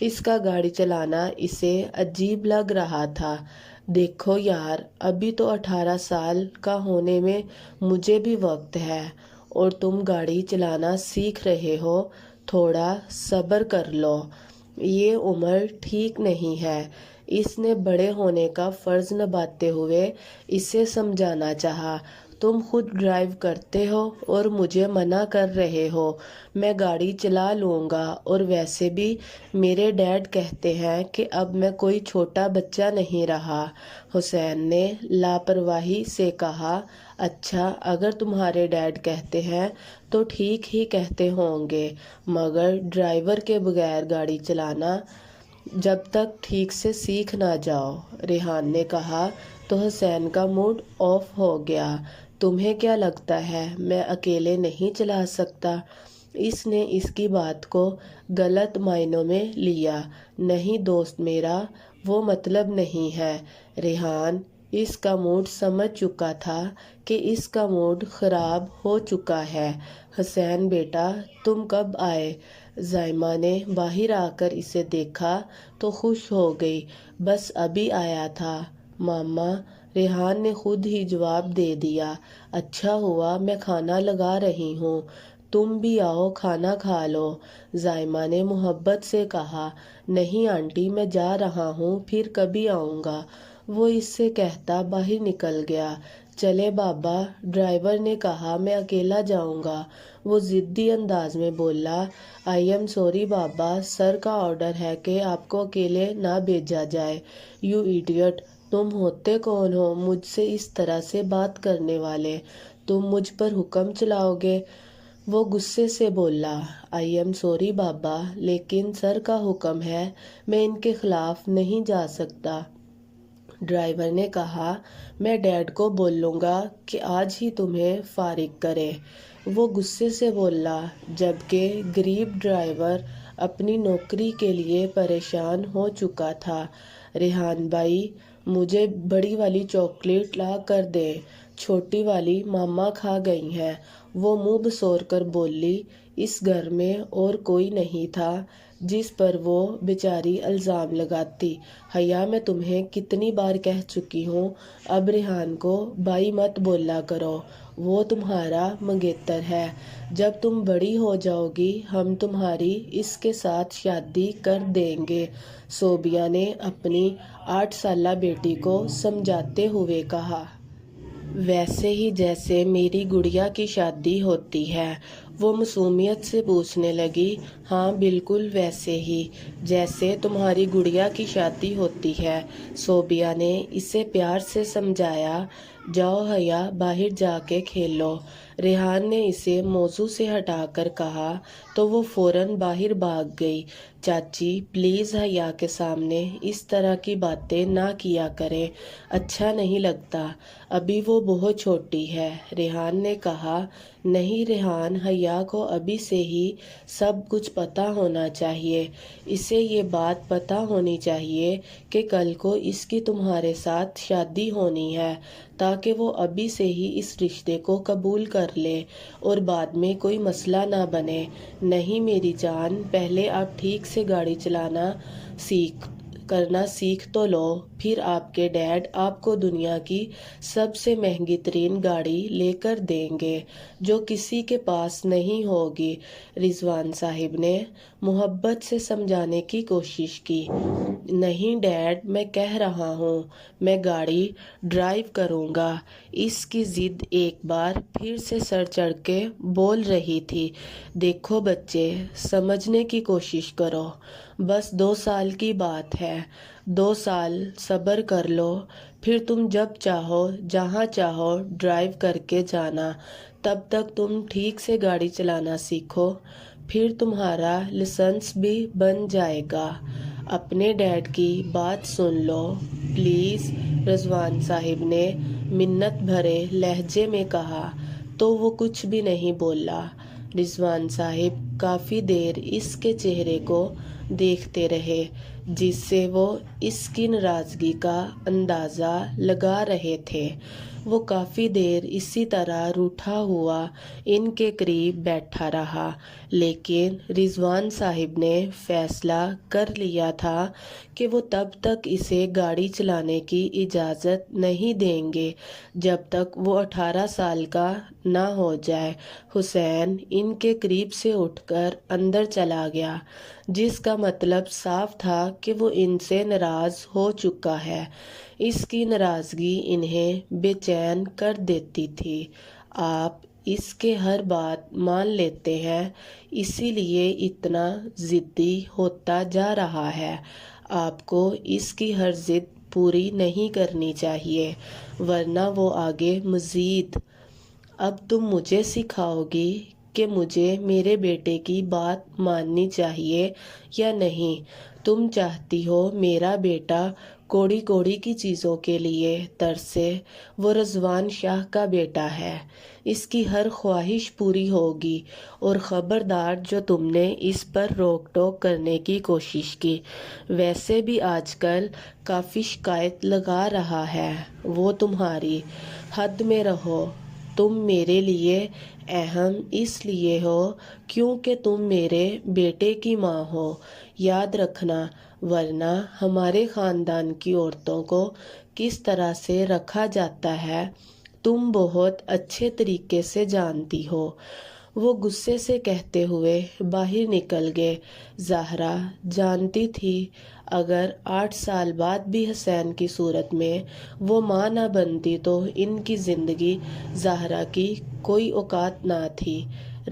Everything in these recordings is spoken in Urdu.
اس کا گاڑی چلانا اسے عجیب لگ رہا تھا۔ دیکھو یار، ابھی تو 18 سال کا ہونے میں مجھے بھی وقت ہے، اور تم گاڑی چلانا سیکھ رہے ہو، تھوڑا صبر کر لو، یہ عمر ٹھیک نہیں ہے۔ اس نے بڑے ہونے کا فرض نبھاتے ہوئے اسے سمجھانا چاہا۔ تم خود ڈرائیو کرتے ہو اور مجھے منع کر رہے ہو، میں گاڑی چلا لوں گا، اور ویسے بھی میرے ڈیڈ کہتے ہیں کہ اب میں کوئی چھوٹا بچہ نہیں رہا۔ حسین نے لاپرواہی سے کہا، اچھا، اگر تمہارے ڈیڈ کہتے ہیں تو ٹھیک ہی کہتے ہوں گے، مگر ڈرائیور کے بغیر گاڑی چلانا جب تک ٹھیک سے سیکھ نہ جاؤ۔ ریحان نے کہا تو حسین کا موڈ آف ہو گیا۔ تمہیں کیا لگتا ہے میں اکیلے نہیں چلا سکتا؟ اس نے اس کی بات کو غلط معنوں میں لیا۔ نہیں دوست میرا، وہ مطلب نہیں ہے۔ ریحان اس کا موڈ سمجھ چکا تھا کہ اس کا موڈ خراب ہو چکا ہے۔ حسین بیٹا، تم کب آئے؟ زائمہ نے باہر آ کر اسے دیکھا تو خوش ہو گئی۔ بس ابھی آیا تھا ماما، ریحان نے خود ہی جواب دے دیا۔ اچھا ہوا، میں کھانا لگا رہی ہوں، تم بھی آؤ کھانا کھا لو، زائمہ نے محبت سے کہا۔ نہیں آنٹی، میں جا رہا ہوں، پھر کبھی آؤں گا، وہ اس سے کہتا باہر نکل گیا۔ چلے بابا، ڈرائیور نے کہا میں اکیلا جاؤں گا، وہ ضدی انداز میں بولا۔ آئی ایم سوری بابا، سر کا آرڈر ہے کہ آپ کو اکیلے نہ بھیجا جائے۔ یو ایڈیٹ، تم ہوتے کون ہو مجھ سے اس طرح سے بات کرنے والے؟ تم مجھ پر حکم چلاؤ گے؟ وہ غصے سے بولا۔ آئی ایم سوری بابا، لیکن سر کا حکم ہے، میں ان کے خلاف نہیں جا سکتا۔ ڈرائیور نے کہا، میں ڈیڈ کو بولوں گا کہ آج ہی تمہیں فارغ کرے، وہ غصے سے بولا، جبکہ غریب ڈرائیور اپنی نوکری کے لیے پریشان ہو چکا تھا۔ ریحان بھائی، مجھے بڑی والی چاکلیٹ لا کر دے، چھوٹی والی ماما کھا گئی ہیں، وہ منہ بسور کر بولی۔ اس گھر میں اور کوئی نہیں تھا جس پر وہ بیچاری الزام لگاتی۔ حیا، میں تمہیں کتنی بار کہہ چکی ہوں، اب ریحان کو بھائی مت بولا کرو، وہ تمہارا منگیتر ہے، جب تم بڑی ہو جاؤ گی ہم تمہاری اس کے ساتھ شادی کر دیں گے، صوبیہ نے اپنی 8 سالہ بیٹی کو سمجھاتے ہوئے کہا۔ ویسے ہی جیسے میری گڑیا کی شادی ہوتی ہے، وہ معصومیت سے پوچھنے لگی۔ ہاں بالکل ویسے ہی جیسے تمہاری گڑیا کی شادی ہوتی ہے، صوبیہ نے اسے پیار سے سمجھایا۔ جاؤ حیا، باہر جا کے کھیلو، ریحان نے اسے موضوع سے ہٹا کر کہا تو وہ فوراً باہر بھاگ گئی۔ چاچی پلیز حیا کے سامنے اس طرح کی باتیں نہ کیا کریں، اچھا نہیں لگتا، ابھی وہ بہت چھوٹی ہے، ریحان نے کہا۔ نہیں ریحان، حیا کو ابھی سے ہی سب کچھ پتہ ہونا چاہیے، اسے یہ بات پتہ ہونی چاہیے کہ کل کو اس کی تمہارے ساتھ شادی ہونی ہے، تاکہ وہ ابھی سے ہی اس رشتے کو قبول کر لے اور بعد میں کوئی مسئلہ نہ بنے۔ نہیں میری جان، پہلے آپ ٹھیک سے گاڑی چلانا سیکھ تو لو، پھر آپ کے ڈیڈ آپ کو دنیا کی سب سے مہنگی ترین گاڑی لے کر دیں گے جو کسی کے پاس نہیں ہوگی۔ رضوان صاحب نے محبت سے سمجھانے کی کوشش کی۔ نہیں ڈیڈ، میں کہہ رہا ہوں میں گاڑی ڈرائیو کروں گا، اس کی ضد ایک بار پھر سے سر چڑھ کے بول رہی تھی۔ دیکھو بچے، سمجھنے کی کوشش کرو، بس 2 سال کی بات ہے، 2 سال صبر کر لو، پھر تم جب چاہو جہاں چاہو ڈرائیو کر کے جانا، تب تک تم ٹھیک سے گاڑی چلانا سیکھو، پھر تمہارا لائسنس بھی بن جائے گا۔ اپنے ڈیڈ کی بات سن لو پلیز، رضوان صاحب نے منت بھرے لہجے میں کہا۔ تو وہ کچھ بھی نہیں بولا۔ رضوان صاحب کافی دیر اس کے چہرے کو دیکھتے رہے، جس سے وہ اس کی ناراضگی کا اندازہ لگا رہے تھے۔ وہ کافی دیر اسی طرح روٹھا ہوا ان کے قریب بیٹھا رہا، لیکن رضوان صاحب نے فیصلہ کر لیا تھا کہ وہ تب تک اسے گاڑی چلانے کی اجازت نہیں دیں گے جب تک وہ 18 سال کا نہ ہو جائے۔ حسین ان کے قریب سے اٹھ کر اندر چلا گیا، جس کا مطلب صاف تھا کہ وہ ان سے ناراض ہو چکا ہے۔ اس کی ناراضگی انہیں بے چین کر دیتی تھی۔ آپ اس کے ہر بات مان لیتے ہیں، اسی لیے اتنا ضدی ہوتا جا رہا ہے۔ آپ کو اس کی ہر ضد پوری نہیں کرنی چاہیے، ورنہ وہ آگے مزید۔ اب تم مجھے سکھاؤ گی کہ مجھے میرے بیٹے کی بات ماننی چاہیے یا نہیں۔ تم چاہتی ہو میرا بیٹا کوڑی کوڑی کی چیزوں کے لیے ترسے۔ وہ رضوان شاہ کا بیٹا ہے، اس کی ہر خواہش پوری ہوگی، اور خبردار جو تم نے اس پر روک ٹوک کرنے کی کوشش کی۔ ویسے بھی آج کل کافی شکایت لگا رہا ہے، وہ تمہاری حد میں رہو۔ تم میرے لیے اہم اس لیے ہو کیونکہ تم میرے بیٹے کی ماں ہو، یاد رکھنا، ورنہ ہمارے خاندان کی عورتوں کو کس طرح سے رکھا جاتا ہے تم بہت اچھے طریقے سے جانتی ہو۔ وہ غصے سے کہتے ہوئے باہر نکل گئے۔ زہرا جانتی تھی اگر 8 سال بعد بھی حسین کی صورت میں وہ ماں نہ بنتی تو ان کی زندگی زہرا کی کوئی اوقات نہ تھی۔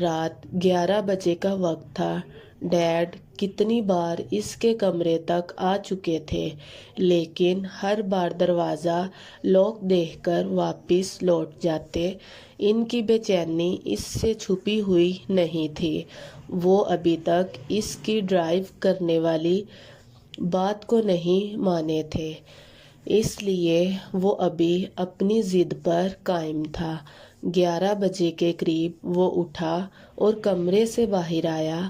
رات 11 بجے کا وقت تھا۔ ڈیڈ کتنی بار اس کے کمرے تک آ چکے تھے، لیکن ہر بار دروازہ لاک دیکھ کر واپس لوٹ جاتے۔ ان کی بے چینی اس سے چھپی ہوئی نہیں تھی۔ وہ ابھی تک اس کی ڈرائیو کرنے والی بات کو نہیں مانے تھے، اس لیے وہ ابھی اپنی ضد پر قائم تھا۔ 11 بجے کے قریب وہ اٹھا اور کمرے سے باہر آیا۔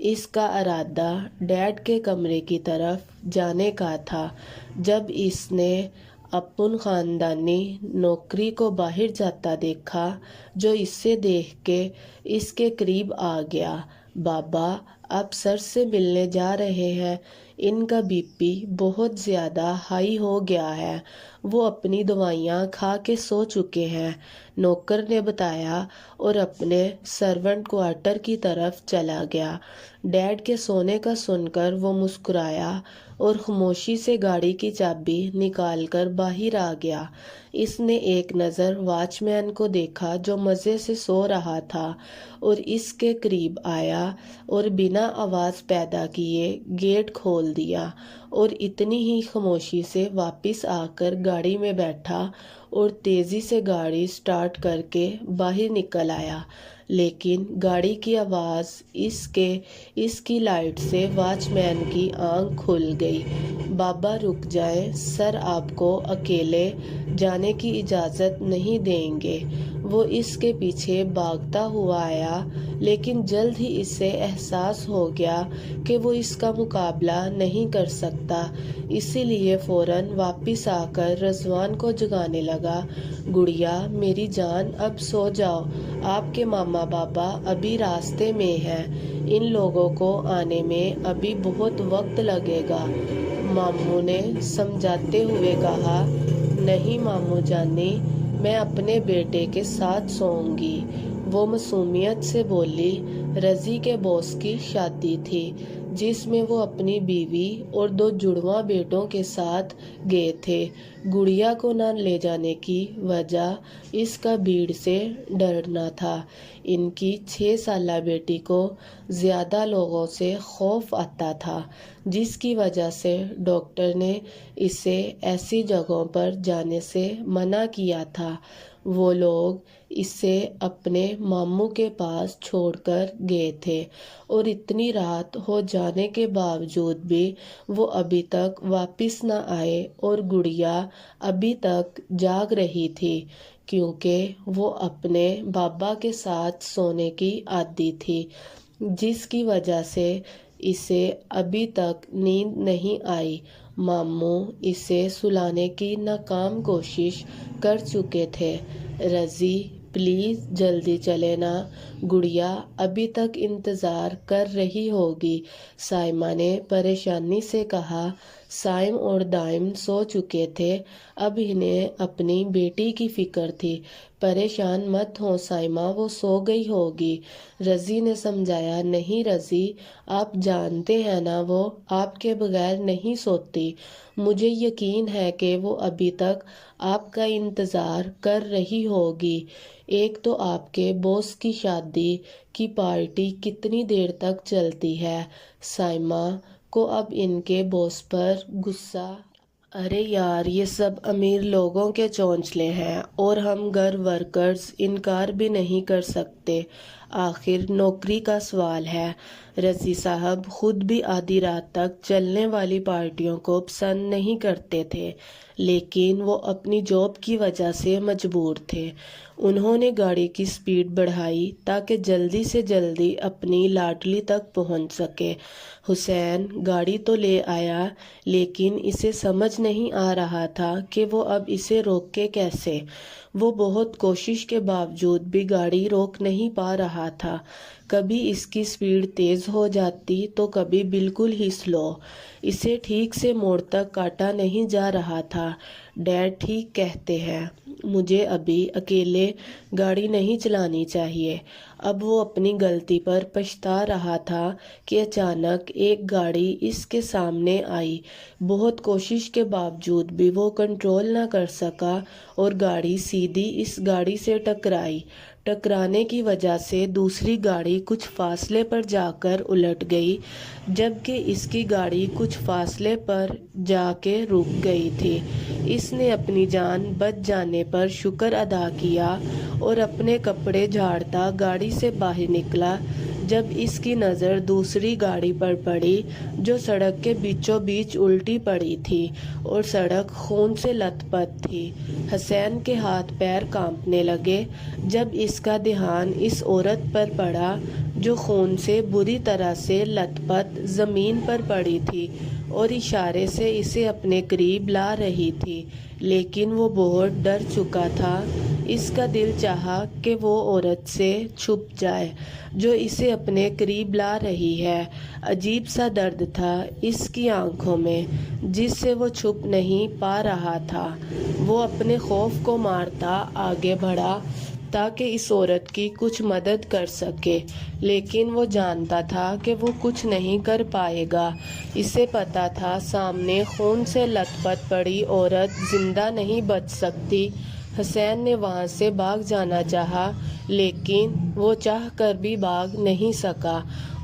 اس کا ارادہ ڈیڈ کے کمرے کی طرف جانے کا تھا جب اس نے اپن خاندانی نوکری کو باہر جاتا دیکھا، جو اسے دیکھ کے اس کے قریب آ گیا۔ بابا اب سر سے ملنے جا رہے ہیں، ان کا بی پی بہت زیادہ ہائی ہو گیا ہے، وہ اپنی دوائیاں کھا کے سو چکے ہیں، نوکر نے بتایا اور اپنے سرونٹ کوارٹر کی طرف چلا گیا۔ ڈیڈ کے سونے کا سن کر وہ مسکرایا اور خاموشی سے گاڑی کی چابی نکال کر باہر آ گیا۔ اس نے ایک نظر واچ مین کو دیکھا جو مزے سے سو رہا تھا، اور اس کے قریب آیا اور بنا آواز پیدا کیے گیٹ کھول دیا، اور اتنی ہی خاموشی سے واپس آ کر گاڑی میں بیٹھا اور تیزی سے گاڑی سٹارٹ کر کے باہر نکل آیا۔ لیکن گاڑی کی آواز اس کی لائٹ سے واچ مین کی آنکھ کھل گئی۔ بابا رک جائیں، سر آپ کو اکیلے جانے کی اجازت نہیں دیں گے۔ وہ اس کے پیچھے بھاگتا ہوا آیا، لیکن جلد ہی اسے احساس ہو گیا کہ وہ اس کا مقابلہ نہیں کر سکتا، اسی لیے فوراً واپس آ کر رضوان کو جگانے لگا۔ گڑیا میری جان، اب سو جاؤ، آپ کے ماما بابا ابھی راستے میں ہیں، ان لوگوں کو آنے میں ابھی بہت وقت لگے گا، ماموں نے سمجھاتے ہوئے کہا۔ نہیں ماموں جانی، میں اپنے بیٹے کے ساتھ سوؤں گی، وہ معصومیت سے بولی۔ رضی کے باس کی شادی تھی جس میں وہ اپنی بیوی اور 2 جڑواں بیٹوں کے ساتھ گئے تھے۔ گڑیا کو نہ لے جانے کی وجہ اس کا بھیڑ سے ڈرنا تھا۔ ان کی 6 سالہ بیٹی کو زیادہ لوگوں سے خوف آتا تھا، جس کی وجہ سے ڈاکٹر نے اسے ایسی جگہوں پر جانے سے منع کیا تھا۔ وہ لوگ اسے اپنے ماموں کے پاس چھوڑ کر گئے تھے، اور اتنی رات ہو جانے کے باوجود بھی وہ ابھی تک واپس نہ آئے، اور گڑیا ابھی تک جاگ رہی تھی کیونکہ وہ اپنے بابا کے ساتھ سونے کی عادی تھی، جس کی وجہ سے اسے ابھی تک نیند نہیں آئی۔ ماموں اسے سلانے کی ناکام کوشش کر چکے تھے۔ رضی پلیز جلدی چلے نا، گڑیا ابھی تک انتظار کر رہی ہوگی، سائمہ نے پریشانی سے کہا۔ سائم اور دائم سو چکے تھے، اب انہیں اپنی بیٹی کی فکر تھی۔ پریشان مت ہو سائمہ، وہ سو گئی ہوگی، رضی نے سمجھایا۔ نہیں رضی، آپ جانتے ہیں نا وہ آپ کے بغیر نہیں سوتی، مجھے یقین ہے کہ وہ ابھی تک آپ کا انتظار کر رہی ہوگی۔ ایک تو آپ کے باس کی شادی کی پارٹی کتنی دیر تک چلتی ہے؟ سائمہ کو اب ان کے باس پر غصہ۔ ارے یار، یہ سب امیر لوگوں کے چونچلے ہیں اور ہم گھر ورکرز انکار بھی نہیں کر سکتے، آخر نوکری کا سوال ہے۔ رضی صاحب خود بھی آدھی رات تک چلنے والی پارٹیوں کو پسند نہیں کرتے تھے، لیکن وہ اپنی جاب کی وجہ سے مجبور تھے۔ انہوں نے گاڑی کی سپیڈ بڑھائی تاکہ جلدی سے جلدی اپنی لاڈلی تک پہنچ سکے۔ حسین گاڑی تو لے آیا، لیکن اسے سمجھ نہیں آ رہا تھا کہ وہ اب اسے روکے کیسے۔ وہ بہت کوشش کے باوجود بھی گاڑی روک نہیں پا رہا تھا، کبھی اس کی سپیڈ تیز ہو جاتی تو کبھی بالکل ہی سلو۔ اسے ٹھیک سے موڑ تک کاٹا نہیں جا رہا تھا۔ ڈیڈ ٹھیک کہتے ہیں، مجھے ابھی اکیلے گاڑی نہیں چلانی چاہیے۔ اب وہ اپنی غلطی پر پچھتا رہا تھا کہ اچانک ایک گاڑی اس کے سامنے آئی۔ بہت کوشش کے باوجود بھی وہ کنٹرول نہ کر سکا اور گاڑی سیدھی اس گاڑی سے ٹکرائی۔ ٹکرانے کی وجہ سے دوسری گاڑی کچھ فاصلے پر جا کر الٹ گئی، جبکہ اس کی گاڑی کچھ فاصلے پر جا کے رک گئی تھی۔ اس نے اپنی جان بچ جانے پر شکر ادا کیا اور اپنے کپڑے جھاڑتا گاڑی سے باہر نکلا جب اس کی نظر دوسری گاڑی پر پڑی جو سڑک کے بیچوں بیچ الٹی پڑی تھی اور سڑک خون سے لت پت تھی۔ حسین کے ہاتھ پیر کانپنے لگے جب اس کا دھیان اس عورت پر پڑا جو خون سے بری طرح سے لت پت زمین پر پڑی تھی اور اشارے سے اسے اپنے قریب لا رہی تھی، لیکن وہ بہت ڈر چکا تھا۔ اس کا دل چاہا کہ وہ عورت سے چھپ جائے جو اسے اپنے قریب لا رہی ہے۔ عجیب سا درد تھا اس کی آنکھوں میں جس سے وہ چھپ نہیں پا رہا تھا۔ وہ اپنے خوف کو مارتا آگے بڑھا تاکہ اس عورت کی کچھ مدد کر سکے، لیکن وہ جانتا تھا کہ وہ کچھ نہیں کر پائے گا۔ اسے پتا تھا سامنے خون سے لت پت پڑی عورت زندہ نہیں بچ سکتی۔ حسین نے وہاں سے بھاگ جانا چاہا، لیکن وہ چاہ کر بھی بھاگ نہیں سکا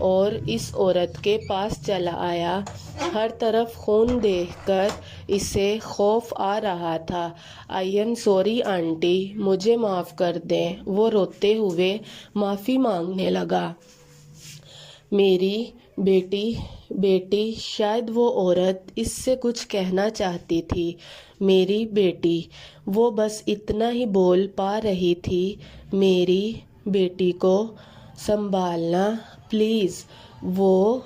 اور اس عورت کے پاس چلا آیا۔ ہر طرف خون دیکھ کر اسے خوف آ رہا تھا۔ آئی ایم سوری آنٹی، مجھے معاف کر دیں، وہ روتے ہوئے معافی مانگنے لگا۔ میری بیٹی، شاید وہ عورت اس سے کچھ کہنا چاہتی تھی۔ میری بیٹی، وہ بس اتنا ہی بول پا رہی تھی۔ میری بیٹی کو سنبھالنا پلیز، وہ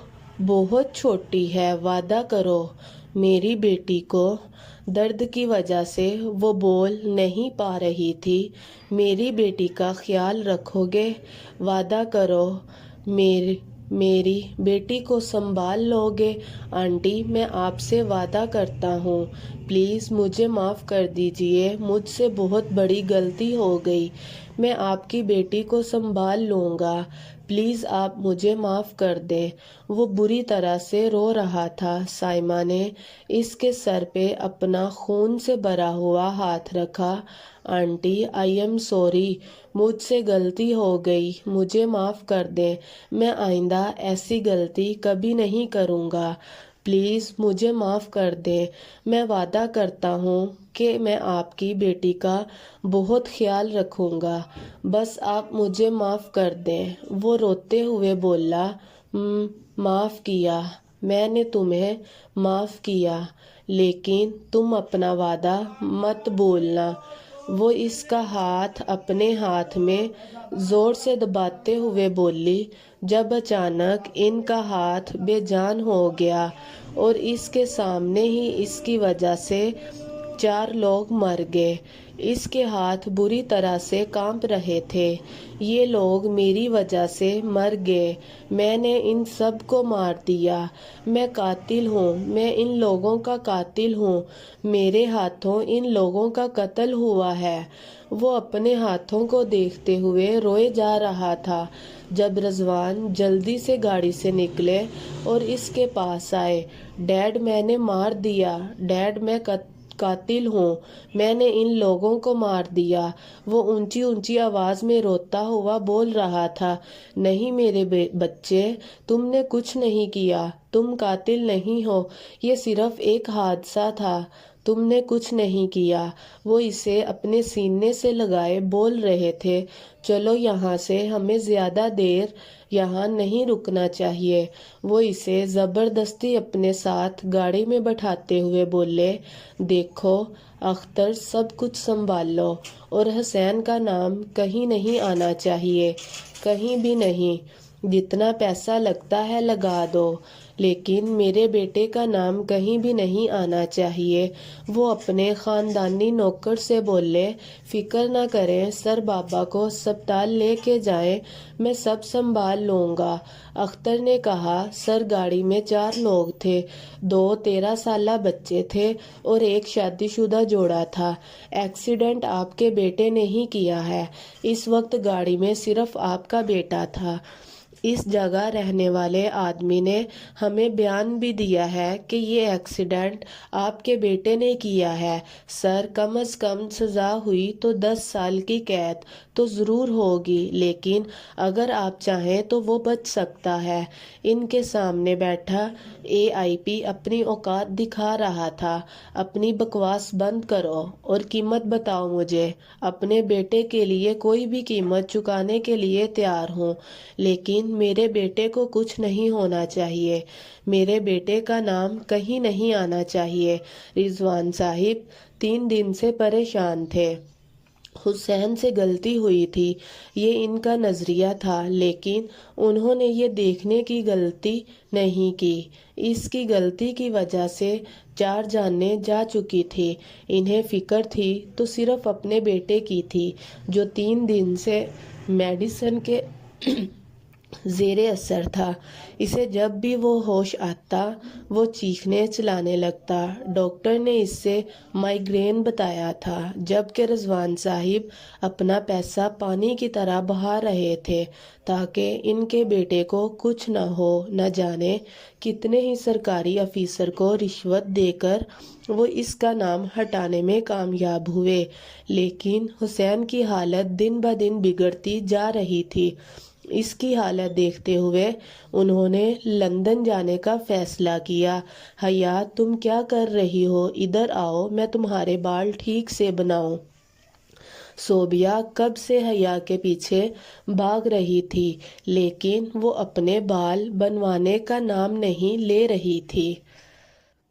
بہت چھوٹی ہے، وعدہ کرو۔ میری بیٹی کو۔ درد کی وجہ سے وہ بول نہیں پا رہی تھی۔ میری بیٹی کا خیال رکھو گے، وعدہ کرو، میری بیٹی کو سنبھال لو گے؟ آنٹی میں آپ سے وعدہ کرتا ہوں، پلیز مجھے معاف کر دیجیے، مجھ سے بہت بڑی غلطی ہو گئی، میں آپ کی بیٹی کو سنبھال لوں گا، پلیز آپ مجھے معاف کر دیں۔ وہ بری طرح سے رو رہا تھا۔ سائمہ نے اس کے سر پہ اپنا خون سے بھرا ہوا ہاتھ رکھا۔ آنٹی آئی ایم سوری، مجھ سے غلطی ہو گئی، مجھے معاف کر دیں، میں آئندہ ایسی غلطی کبھی نہیں کروں گا، پلیز مجھے معاف کر دیں، میں وعدہ کرتا ہوں کہ میں آپ کی بیٹی کا بہت خیال رکھوں گا، بس آپ مجھے معاف کر دیں۔ وہ روتے ہوئے بولا، معاف کیا، میں نے تمہیں معاف کیا، لیکن تم اپنا وعدہ مت بھولنا، وہ اس کا ہاتھ اپنے ہاتھ میں زور سے دباتے ہوئے بولی، جب اچانک ان کا ہاتھ بے جان ہو گیا اور اس کے سامنے ہی اس کی وجہ سے 4 لوگ مر گئے۔ اس کے ہاتھ بری طرح سے کانپ رہے تھے۔ یہ لوگ میری وجہ سے مر گئے، میں نے ان سب کو مار دیا، میں قاتل ہوں، میں ان لوگوں کا قاتل ہوں، میرے ہاتھوں ان لوگوں کا قتل ہوا ہے۔ وہ اپنے ہاتھوں کو دیکھتے ہوئے روئے جا رہا تھا جب رضوان جلدی سے گاڑی سے نکلے اور اس کے پاس آئے۔ ڈیڈ، میں نے مار دیا، ڈیڈ میں قاتل ہوں، میں نے ان لوگوں کو مار دیا۔ وہ اونچی اونچی آواز میں روتا ہوا بول رہا تھا، نہیں میرے بچے، تم نے کچھ نہیں کیا، تم قاتل نہیں ہو، یہ صرف ایک حادثہ تھا، تم نے کچھ نہیں کیا۔ وہ اسے اپنے سینے سے لگائے بول رہے تھے، چلو یہاں سے، ہمیں زیادہ دیر یہاں نہیں رکنا چاہیے۔ وہ اسے زبردستی اپنے ساتھ گاڑی میں بٹھاتے ہوئے بولے، دیکھو اختر، سب کچھ سنبھال لو اور حسین کا نام کہیں نہیں آنا چاہیے، کہیں بھی نہیں، جتنا پیسہ لگتا ہے لگا دو، لیکن میرے بیٹے کا نام کہیں بھی نہیں آنا چاہیے۔ وہ اپنے خاندانی نوکر سے بولے، فکر نہ کریں سر، بابا کو ہسپتال لے کے جائیں، میں سب سنبھال لوں گا۔ اختر نے کہا، سر گاڑی میں 4 لوگ تھے، 2 13 سالہ بچے تھے اور ایک شادی شدہ جوڑا تھا۔ ایکسیڈنٹ آپ کے بیٹے نے ہی کیا ہے، اس وقت گاڑی میں صرف آپ کا بیٹا تھا۔ اس جگہ رہنے والے آدمی نے ہمیں بیان بھی دیا ہے کہ یہ ایکسیڈنٹ آپ کے بیٹے نے کیا ہے۔ سر، کم از کم سزا ہوئی تو 10 سال کی قید تو ضرور ہوگی، لیکن اگر آپ چاہیں تو وہ بچ سکتا ہے۔ ان کے سامنے بیٹھا AIP اپنی اوقات دکھا رہا تھا، اپنی بکواس بند کرو اور قیمت بتاؤ مجھے، اپنے بیٹے کے لیے کوئی بھی قیمت چکانے کے لیے تیار ہوں، لیکن میرے بیٹے کو کچھ نہیں ہونا چاہیے، میرے بیٹے کا نام کہیں نہیں آنا چاہیے۔ رضوان صاحب 3 دن سے پریشان تھے۔ حسین سے غلطی ہوئی تھی، یہ ان کا نظریہ تھا، لیکن انہوں نے یہ دیکھنے کی غلطی نہیں کی۔ اس کی غلطی کی وجہ سے 4 جانیں جا چکی تھی۔ انہیں فکر تھی تو صرف اپنے بیٹے کی تھی، جو 3 دن سے میڈیسن کے زیر اثر تھا۔ اسے جب بھی وہ ہوش آتا وہ چیخنے چلانے لگتا۔ ڈاکٹر نے اس سے مائیگرین بتایا تھا، جبکہ رضوان صاحب اپنا پیسہ پانی کی طرح بہا رہے تھے تاکہ ان کے بیٹے کو کچھ نہ ہو۔ نہ جانے کتنے ہی سرکاری افیسر کو رشوت دے کر وہ اس کا نام ہٹانے میں کامیاب ہوئے، لیکن حسین کی حالت دن بہ دن بگڑتی جا رہی تھی۔ اس کی حالت دیکھتے ہوئے انہوں نے لندن جانے کا فیصلہ کیا۔ حیا، تم کیا کر رہی ہو؟ ادھر آؤ، میں تمہارے بال ٹھیک سے بناؤں۔ صوبیہ کب سے حیا کے پیچھے بھاگ رہی تھی، لیکن وہ اپنے بال بنوانے کا نام نہیں لے رہی تھی۔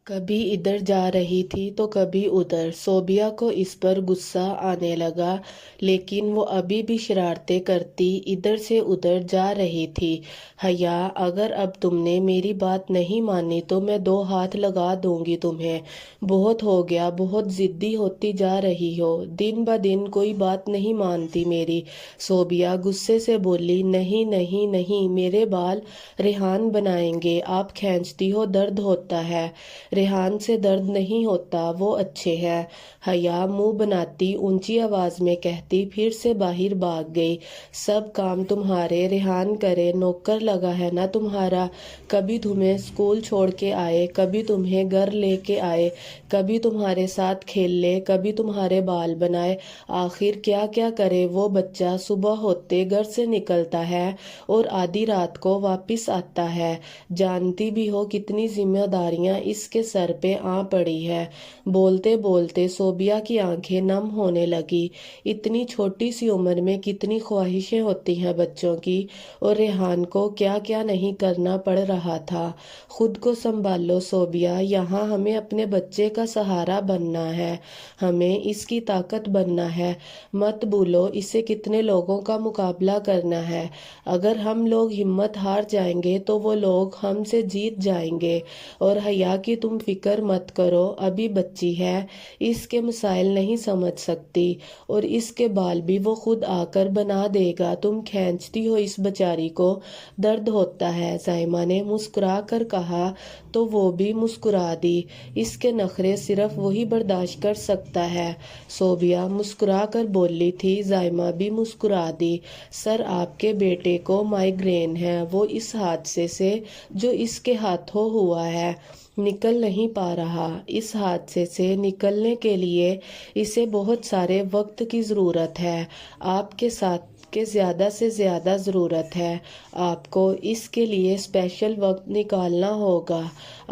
کبھی ادھر جا رہی تھی تو کبھی ادھر۔ صوبیہ کو اس پر غصہ آنے لگا، لیکن وہ ابھی بھی شرارتیں کرتی ادھر سے ادھر جا رہی تھی۔ حیا، اگر اب تم نے میری بات نہیں مانی تو میں 2 ہاتھ لگا دوں گی تمہیں۔ بہت ہو گیا، بہت ضدی ہوتی جا رہی ہو، دن بہ دن کوئی بات نہیں مانتی میری۔ صوبیہ غصے سے بولی، نہیں نہیں نہیں، میرے بال ریحان بنائیں گے، آپ کھینچتی ہو، درد ہوتا ہے۔ ریحان سے درد نہیں ہوتا، وہ اچھے ہیں۔ حیا منہ بناتی اونچی آواز میں کہتی، پھر سے باہر بھاگ گئی۔ سب کام تمہارے ریحان کرے، نوکر لگا ہے نا تمہارا، کبھی تمہیں اسکول چھوڑ کے آئے، کبھی تمہیں گھر لے کے آئے، کبھی تمہارے ساتھ کھیل لے، کبھی تمہارے بال بنائے، آخر کیا کیا کرے وہ بچہ؟ صبح ہوتے گھر سے نکلتا ہے اور آدھی رات کو واپس آتا ہے، جانتی بھی ہو کتنی ذمہ داریاں اس کے سر پہ آ پڑی ہے۔ بولتے بولتے صوبیہ کی آنکھیں نم ہونے لگی۔ اتنی چھوٹی سی عمر میں کتنی خواہشیں ہوتی ہیں بچوں کی، اور ریحان کو کیا کیا نہیں کرنا پڑ رہا تھا۔ خود کو سنبھالو صوبیہ، یہاں ہمیں اپنے بچے کا سہارا بننا ہے، ہمیں اس کی طاقت بننا ہے۔ مت بھولو اسے کتنے لوگوں کا مقابلہ کرنا ہے۔ اگر ہم لوگ ہمت ہار جائیں گے تو وہ لوگ ہم سے جیت جائیں گے۔ اور حیا کی تم فکر مت کرو، ابھی بچی ہے، اس کے مسائل نہیں سمجھ سکتی، اور اس کے بال بھی وہ خود آ کر بنا دے گا۔ تم کھینچتی ہو اس بیچاری کو، درد ہوتا ہے، زائمہ نے مسکرا کر کہا تو وہ بھی مسکرا دی۔ اس کے نخرے صرف وہی برداشت کر سکتا ہے۔ صوبیہ مسکرا کر بولی تھی۔ زائمہ بھی مسکرا دی۔ سر آپ کے بیٹے کو مائیگرین ہے، وہ اس حادثے سے جو اس کے ہاتھوں ہوا ہے نکل نہیں پا رہا۔ اس حادثے سے نکلنے کے لیے اسے بہت سارے وقت کی ضرورت ہے، آپ کے ساتھ کے زیادہ سے زیادہ ضرورت ہے۔ آپ کو اس کے لیے اسپیشل وقت نکالنا ہوگا،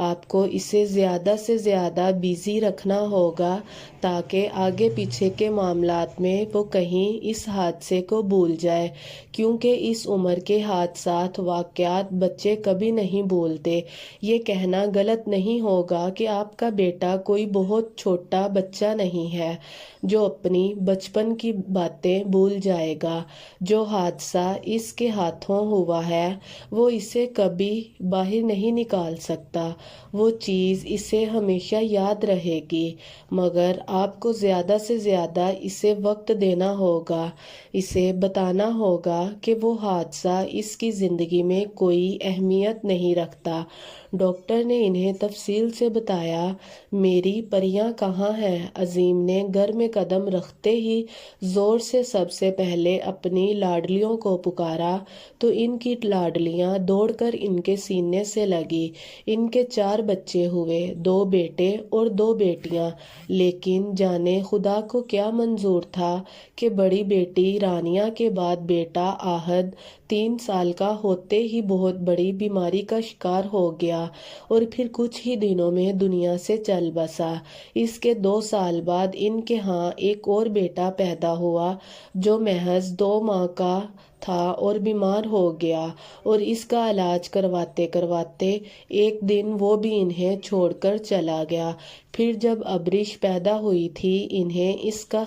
آپ کو اسے زیادہ سے زیادہ بیزی رکھنا ہوگا تاکہ آگے پیچھے کے معاملات میں وہ کہیں اس حادثے کو بھول جائے، کیونکہ اس عمر کے حادثات واقعات بچے کبھی نہیں بھولتے۔ یہ کہنا غلط نہیں ہوگا کہ آپ کا بیٹا کوئی بہت چھوٹا بچہ نہیں ہے جو اپنی بچپن کی باتیں بھول جائے گا۔ جو حادثہ اس کے ہاتھوں ہوا ہے وہ اسے کبھی باہر نہیں نکال سکتا، وہ چیز اسے ہمیشہ یاد رہے گی، مگر آپ کو زیادہ سے زیادہ اسے وقت دینا ہوگا، اسے بتانا ہوگا کہ وہ حادثہ اس کی زندگی میں کوئی اہمیت نہیں رکھتا۔ ڈاکٹر نے انہیں تفصیل سے بتایا۔ میری پریاں کہاں ہیں؟ عظیم نے گھر میں قدم رکھتے ہی زور سے سب سے پہلے اپنی لاڈلیوں کو پکارا تو ان کی لاڈلیاں دوڑ کر ان کے سینے سے لگی۔ ان کے 4 بچے ہوئے، 2 بیٹے اور 2 بیٹیاں، لیکن جانے خدا کو کیا منظور تھا کہ بڑی بیٹی رانیہ کے بعد بیٹا آہد 3 سال کا ہوتے ہی بہت بڑی بیماری کا شکار ہو گیا اور پھر کچھ ہی دنوں میں دنیا سے چل بسا۔ اس کے 2 سال بعد ان کے ہاں ایک اور بیٹا پیدا ہوا جو محض 2 ماہ کا تھا اور بیمار ہو گیا، اور اس کا علاج کرواتے کرواتے ایک دن وہ بھی انہیں چھوڑ کر چلا گیا۔ پھر جب ابرش پیدا ہوئی تھی انہیں اس کا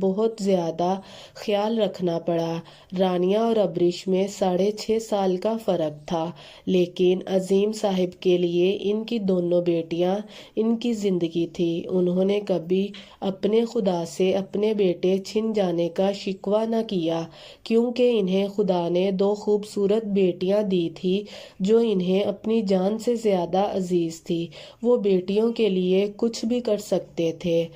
بہت زیادہ خیال رکھنا پڑا۔ رانیہ اور ابرش میں 6.5 سال کا فرق تھا، لیکن عظیم صاحب کے لیے ان کی دونوں بیٹیاں ان کی زندگی تھی۔ انہوں نے کبھی اپنے خدا سے اپنے بیٹے چھن جانے کا شکوہ نہ کیا، کیونکہ انہیں خدا نے 2 خوبصورت بیٹیاں دی تھی جو انہیں اپنی جان سے زیادہ عزیز تھی۔ وہ بیٹیوں کے لیے کچھ بھی کر سکتے تھے،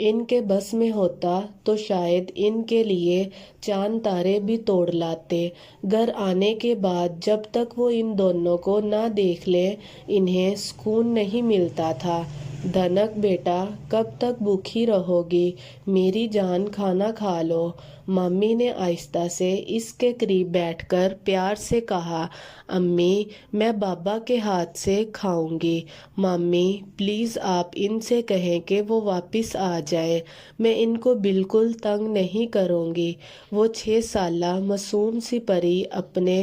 ان کے بس میں ہوتا تو شاید ان کے لیے چاند تارے بھی توڑ لاتے۔ گھر آنے کے بعد جب تک وہ ان دونوں کو نہ دیکھ لیں انہیں سکون نہیں ملتا تھا۔ دھنک بیٹا، کب تک بھوکی رہو گی؟ میری جان کھانا کھا لو۔ مامی نے آہستہ سے اس کے قریب بیٹھ کر پیار سے کہا۔ امی، میں بابا کے ہاتھ سے کھاؤں گی۔ مامی پلیز آپ ان سے کہیں کہ وہ واپس آ جائیں، میں ان کو بالکل تنگ نہیں کروں گی۔ وہ 6 سالہ معصوم سی پری اپنے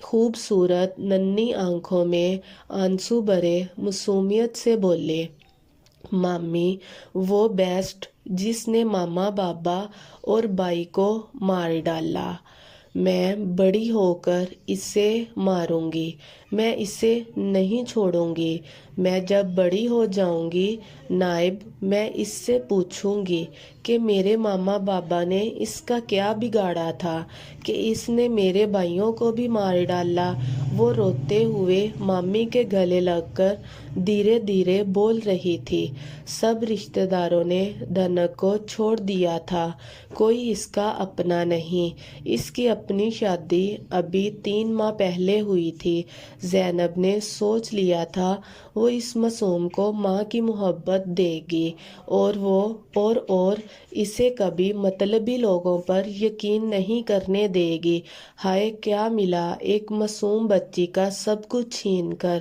خوبصورت ننھی آنکھوں میں آنسو بھرے معصومیت سے بولے۔ مامی وہ بیسٹ جس نے ماما، بابا اور بھائی کو مار ڈالا، میں بڑی ہو کر اسے ماروں گی، میں اسے نہیں چھوڑوں گی۔ میں جب بڑی ہو جاؤں گی نائب، میں اس سے پوچھوں گی کہ میرے ماما بابا نے اس کا کیا بگاڑا تھا کہ اس نے میرے بھائیوں کو بھی مار ڈالا۔ وہ روتے ہوئے مامی کے گلے لگ کر دھیرے دھیرے بول رہی تھی۔ سب رشتہ داروں نے دھنک کو چھوڑ دیا تھا، کوئی اس کا اپنا نہیں۔ اس کی اپنی شادی ابھی 3 ماہ پہلے ہوئی تھی۔ زینب نے سوچ لیا تھا وہ اس معصوم کو ماں کی محبت دے گی اور اسے کبھی مطلبی لوگوں پر یقین نہیں کرنے دے گی۔ ہائے کیا ملا ایک معصوم بچی کا سب کچھ چھین کر،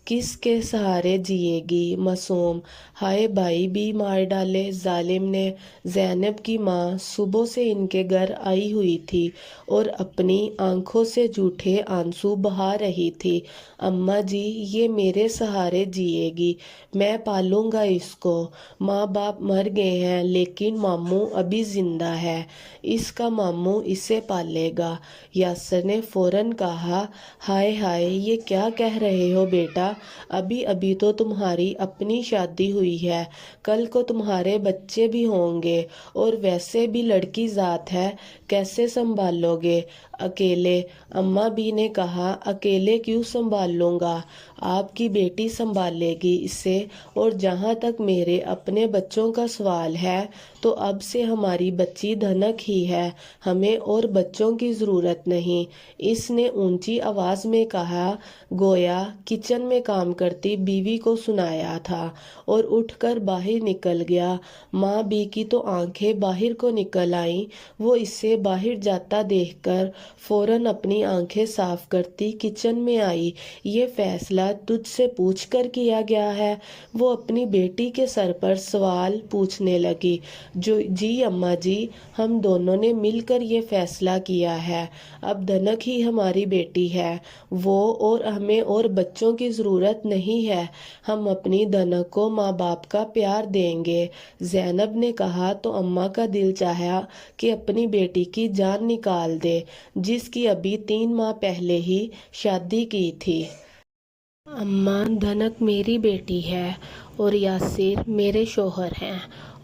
کس کے سہارے جیے گی معصوم؟ ہائے بھائی بھی مار ڈالے ظالم نے۔ زینب کی ماں صبح سے ان کے گھر آئی ہوئی تھی اور اپنی آنکھوں سے جھوٹے آنسو بہا رہی تھی۔ اماں جی یہ میرے سہارے جیے گی، میں پالوں گا اس کو۔ ماں باپ مر گئے ہیں لیکن ماموں ابھی زندہ ہے، اس کا ماموں اسے پالے گا۔ یاسر نے فوراً کہا، ہائے ہائے یہ کیا کہہ رہے ہو بیٹا، ابھی ابھی تو تمہاری اپنی شادی ہوئی ہے، کل کو تمہارے بچے بھی ہوں گے، اور ویسے بھی لڑکی ذات ہے، کیسے سنبھالو گے اکیلے؟ اماں بھی نے کہا، اکیلے کیوں سنبھال لوں گا، آپ کی بیٹی سنبھالے گی اسے، اور جہاں تک میرے اپنے بچوں کا سوال ہے تو اب سے ہماری بچی دھنک ہی ہے، ہمیں اور بچوں کی ضرورت نہیں۔ اس نے اونچی آواز میں کہا، گویا کچن میں کام کرتی بیوی کو سنایا تھا، اور اٹھ کر باہر نکل گیا۔ ماں بی کی تو آنکھیں باہر کو نکل آئیں، وہ اسے باہر جاتا دیکھ کر فوراً اپنی آنکھیں صاف کرتی کچن میں آئی۔ یہ فیصلہ تجھ سے پوچھ کر کیا گیا ہے؟ وہ اپنی بیٹی کے سر پر سوال پوچھنے لگی۔ جی اماں جی، ہم دونوں نے مل کر یہ فیصلہ کیا ہے، اب دھنک ہی ہماری بیٹی ہے، وہ اور ہمیں اور بچوں کی ضرورت نہیں ہے، ہم اپنی دھنک کو ماں باپ کا پیار دیں گے۔ زینب نے کہا، تو اماں کا دل چاہا کہ اپنی بیٹی کی جان نکال دے، جس کی ابھی 3 ماہ پہلے ہی شادی کی تھی۔ اماں دھنک میری بیٹی ہے اور یاسر میرے شوہر ہیں،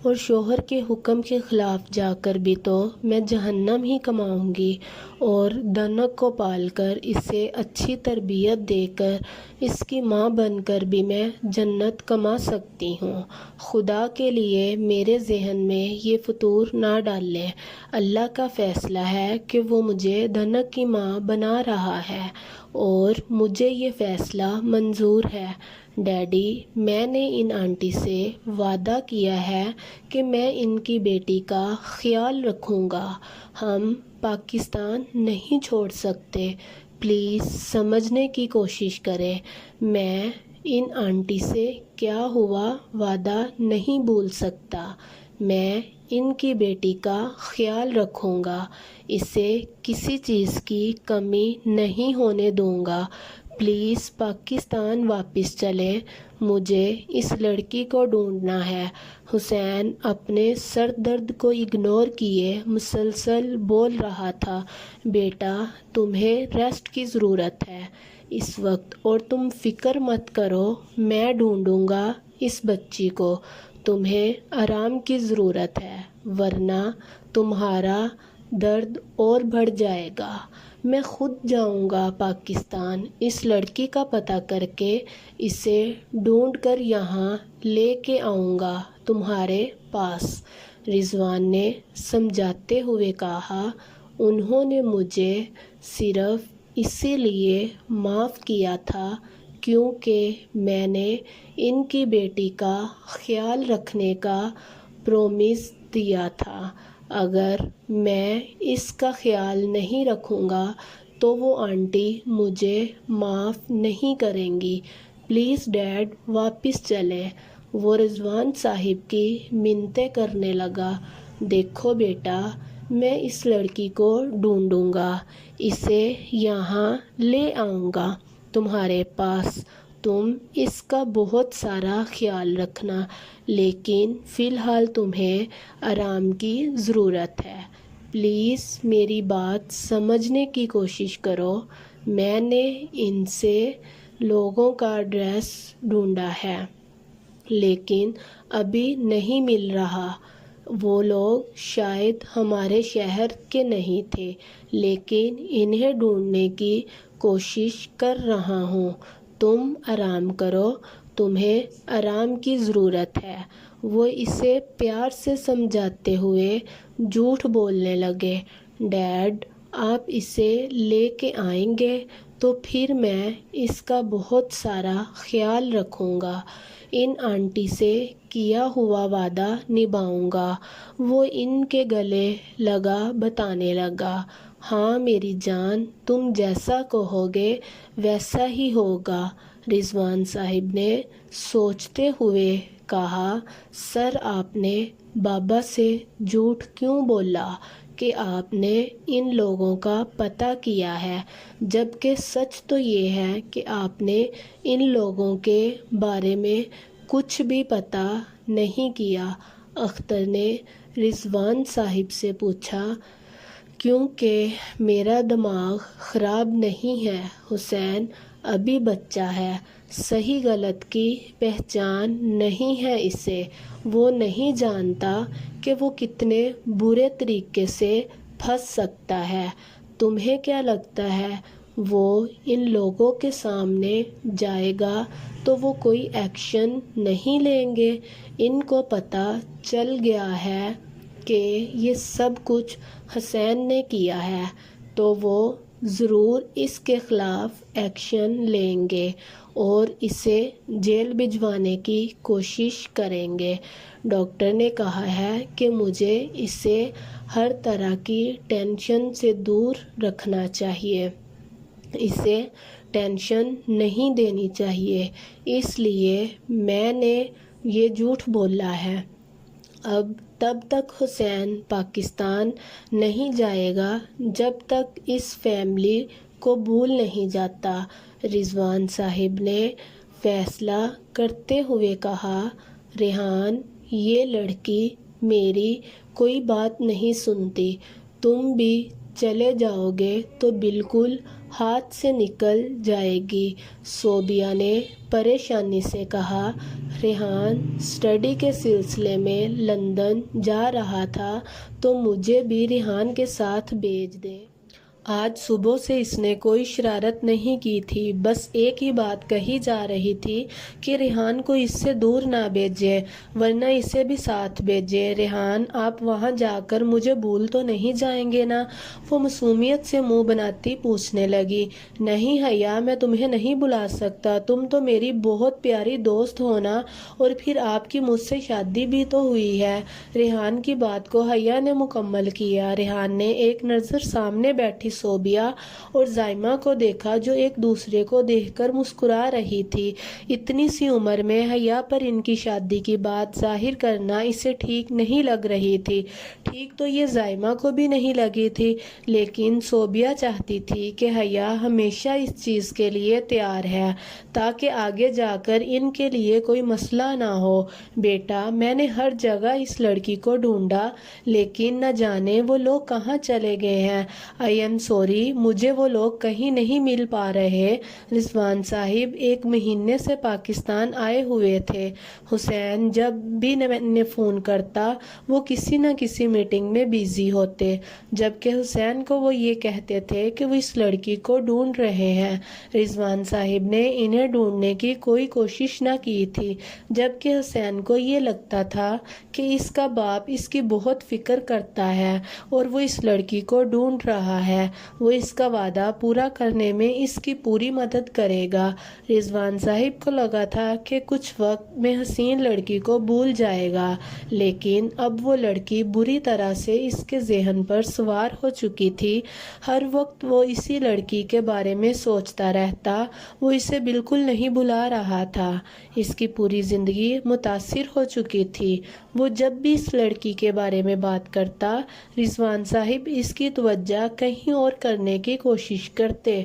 اور شوہر کے حکم کے خلاف جا کر بھی تو میں جہنم ہی کماؤں گی، اور دھنک کو پال کر اسے اچھی تربیت دے کر اس کی ماں بن کر بھی میں جنت کما سکتی ہوں۔ خدا کے لیے میرے ذہن میں یہ فطور نہ ڈالیں، اللہ کا فیصلہ ہے کہ وہ مجھے دھنک کی ماں بنا رہا ہے، اور مجھے یہ فیصلہ منظور ہے۔ ڈیڈی، میں نے ان آنٹی سے وعدہ کیا ہے کہ میں ان کی بیٹی کا خیال رکھوں گا، ہم پاکستان نہیں چھوڑ سکتے، پلیز سمجھنے کی کوشش کریں، میں ان آنٹی سے کیا ہوا وعدہ نہیں بھول سکتا، میں ان کی بیٹی کا خیال رکھوں گا، اسے کسی چیز کی کمی نہیں ہونے دوں گا، پلیز پاکستان واپس چلیں، مجھے اس لڑکی کو ڈھونڈنا ہے۔ حسین اپنے سر درد کو اگنور کیے مسلسل بول رہا تھا، بیٹا تمہیں ریسٹ کی ضرورت ہے اس وقت، اور تم فکر مت کرو، میں ڈھونڈوں گا اس بچی کو، تمہیں آرام کی ضرورت ہے ورنہ تمہارا درد اور بڑھ جائے گا۔ میں خود جاؤں گا پاکستان، اس لڑکی کا پتہ کر کے اسے ڈھونڈ کر یہاں لے کے آؤں گا تمہارے پاس، رضوان نے سمجھاتے ہوئے کہا۔ انہوں نے مجھے صرف اسی لیے معاف کیا تھا کیونکہ میں نے ان کی بیٹی کا خیال رکھنے کا پرومس دیا تھا، اگر میں اس کا خیال نہیں رکھوں گا تو وہ آنٹی مجھے معاف نہیں کریں گی، پلیز ڈیڈ واپس چلیں۔ وہ رضوان صاحب کی منتیں کرنے لگا، دیکھو بیٹا، میں اس لڑکی کو ڈھونڈوں گا، اسے یہاں لے آؤں گا تمہارے پاس، تم اس کا بہت سارا خیال رکھنا، لیکن فی الحال تمہیں آرام کی ضرورت ہے، پلیز میری بات سمجھنے کی کوشش کرو۔ میں نے ان سے لوگوں کا ایڈریس ڈھونڈا ہے لیکن ابھی نہیں مل رہا، وہ لوگ شاید ہمارے شہر کے نہیں تھے، لیکن انہیں ڈھونڈنے کی کوشش کر رہا ہوں، تم آرام کرو، تمہیں آرام کی ضرورت ہے۔ وہ اسے پیار سے سمجھاتے ہوئے جھوٹ بولنے لگے، ڈیڈ آپ اسے لے کے آئیں گے تو پھر میں اس کا بہت سارا خیال رکھوں گا، ان آنٹی سے کیا ہوا وعدہ نبھاؤں گا۔ وہ ان کے گلے لگا بتانے لگا، ہاں میری جان، تم جیسا کہو گے ویسا ہی ہوگا، رضوان صاحب نے سوچتے ہوئے کہا، سر آپ نے بابا سے جھوٹ کیوں بولا کہ آپ نے ان لوگوں کا پتہ کیا ہے، جبکہ سچ تو یہ ہے کہ آپ نے ان لوگوں کے بارے میں کچھ بھی پتہ نہیں کیا۔ اختر نے رضوان صاحب سے پوچھا، کیونکہ میرا دماغ خراب نہیں ہے حسین، ابھی بچہ ہے، صحیح غلط کی پہچان نہیں ہے اسے، وہ نہیں جانتا کہ وہ کتنے برے طریقے سے پھنس سکتا ہے۔ تمہیں کیا لگتا ہے وہ ان لوگوں کے سامنے جائے گا تو وہ کوئی ایکشن نہیں لیں گے؟ ان کو پتہ چل گیا ہے کہ یہ سب کچھ حسین نے کیا ہے تو وہ ضرور اس کے خلاف ایکشن لیں گے اور اسے جیل بھجوانے کی کوشش کریں گے۔ ڈاکٹر نے کہا ہے کہ مجھے اسے ہر طرح کی ٹینشن سے دور رکھنا چاہیے، اسے ٹینشن نہیں دینی چاہیے، اس لیے میں نے یہ جھوٹ بولا ہے۔ اب تب تک حسین پاکستان نہیں جائے گا جب تک اس فیملی کو بھول نہیں جاتا۔ رضوان صاحب نے فیصلہ کرتے ہوئے کہا، ریحان یہ لڑکی میری کوئی بات نہیں سنتی، تم بھی چلے جاؤ گے تو بالکل ہاتھ سے نکل جائے گی۔ صوبیہ نے پریشانی سے کہا، ریحان اسٹڈی کے سلسلے میں لندن جا رہا تھا تو مجھے بھی ریحان کے ساتھ بھیج دے۔ آج صبح سے اس نے کوئی شرارت نہیں کی تھی، بس ایک ہی بات کہی جا رہی تھی کہ ریحان کو اس سے دور نہ بھیجے ورنہ اسے بھی ساتھ بھیجے۔ ریحان آپ وہاں جا کر مجھے بھول تو نہیں جائیں گے نا؟ وہ معصومیت سے منہ بناتی پوچھنے لگی۔ نہیں حیا، میں تمہیں نہیں بلا سکتا، تم تو میری بہت پیاری دوست ہو نا، اور پھر آپ کی مجھ سے شادی بھی تو ہوئی ہے۔ ریحان کی بات کو حیا نے مکمل کیا۔ ریحان نے ایک نظر سامنے بیٹھی صوبیہ اور زائمہ کو دیکھا جو ایک دوسرے کو دیکھ کر مسکرا رہی تھی۔ اتنی سی عمر میں حیا پر ان کی شادی کی بات ظاہر کرنا اسے ٹھیک نہیں لگ رہی تھی۔ ٹھیک تو یہ زائمہ کو بھی نہیں لگی تھی، لیکن صوبیہ چاہتی تھی کہ حیا ہمیشہ اس چیز کے لیے تیار ہے تاکہ آگے جا کر ان کے لیے کوئی مسئلہ نہ ہو۔ بیٹا میں نے ہر جگہ اس لڑکی کو ڈھونڈا لیکن نہ جانے وہ لوگ کہاں چلے گئے ہیں۔ آئی ایم سوری، مجھے وہ لوگ کہیں نہیں مل پا رہے۔ رضوان صاحب 1 مہینے سے پاکستان آئے ہوئے تھے۔ حسین جب بھی میں فون کرتا وہ کسی نہ کسی میٹنگ میں بیزی ہوتے، جبکہ حسین کو وہ یہ کہتے تھے کہ وہ اس لڑکی کو ڈھونڈ رہے ہیں۔ رضوان صاحب نے انہیں ڈھونڈنے کی کوئی کوشش نہ کی تھی، جبکہ حسین کو یہ لگتا تھا کہ اس کا باپ اس کی بہت فکر کرتا ہے اور وہ اس لڑکی کو ڈھونڈ رہا ہے، وہ اس کا وعدہ پورا کرنے میں اس کی پوری مدد کرے گا۔ رضوان صاحب کو لگا تھا کہ کچھ وقت میں حسین لڑکی کو بھول جائے گا، لیکن اب وہ لڑکی بری طرح سے اس کے ذہن پر سوار ہو چکی تھی۔ ہر وقت وہ اسی لڑکی کے بارے میں سوچتا رہتا، وہ اسے بالکل نہیں بھلا رہا تھا۔ اس کی پوری زندگی متاثر ہو چکی تھی۔ وہ جب بھی اس لڑکی کے بارے میں بات کرتا، رضوان صاحب اس کی توجہ کہیں اور کرنے کی کوشش کرتے۔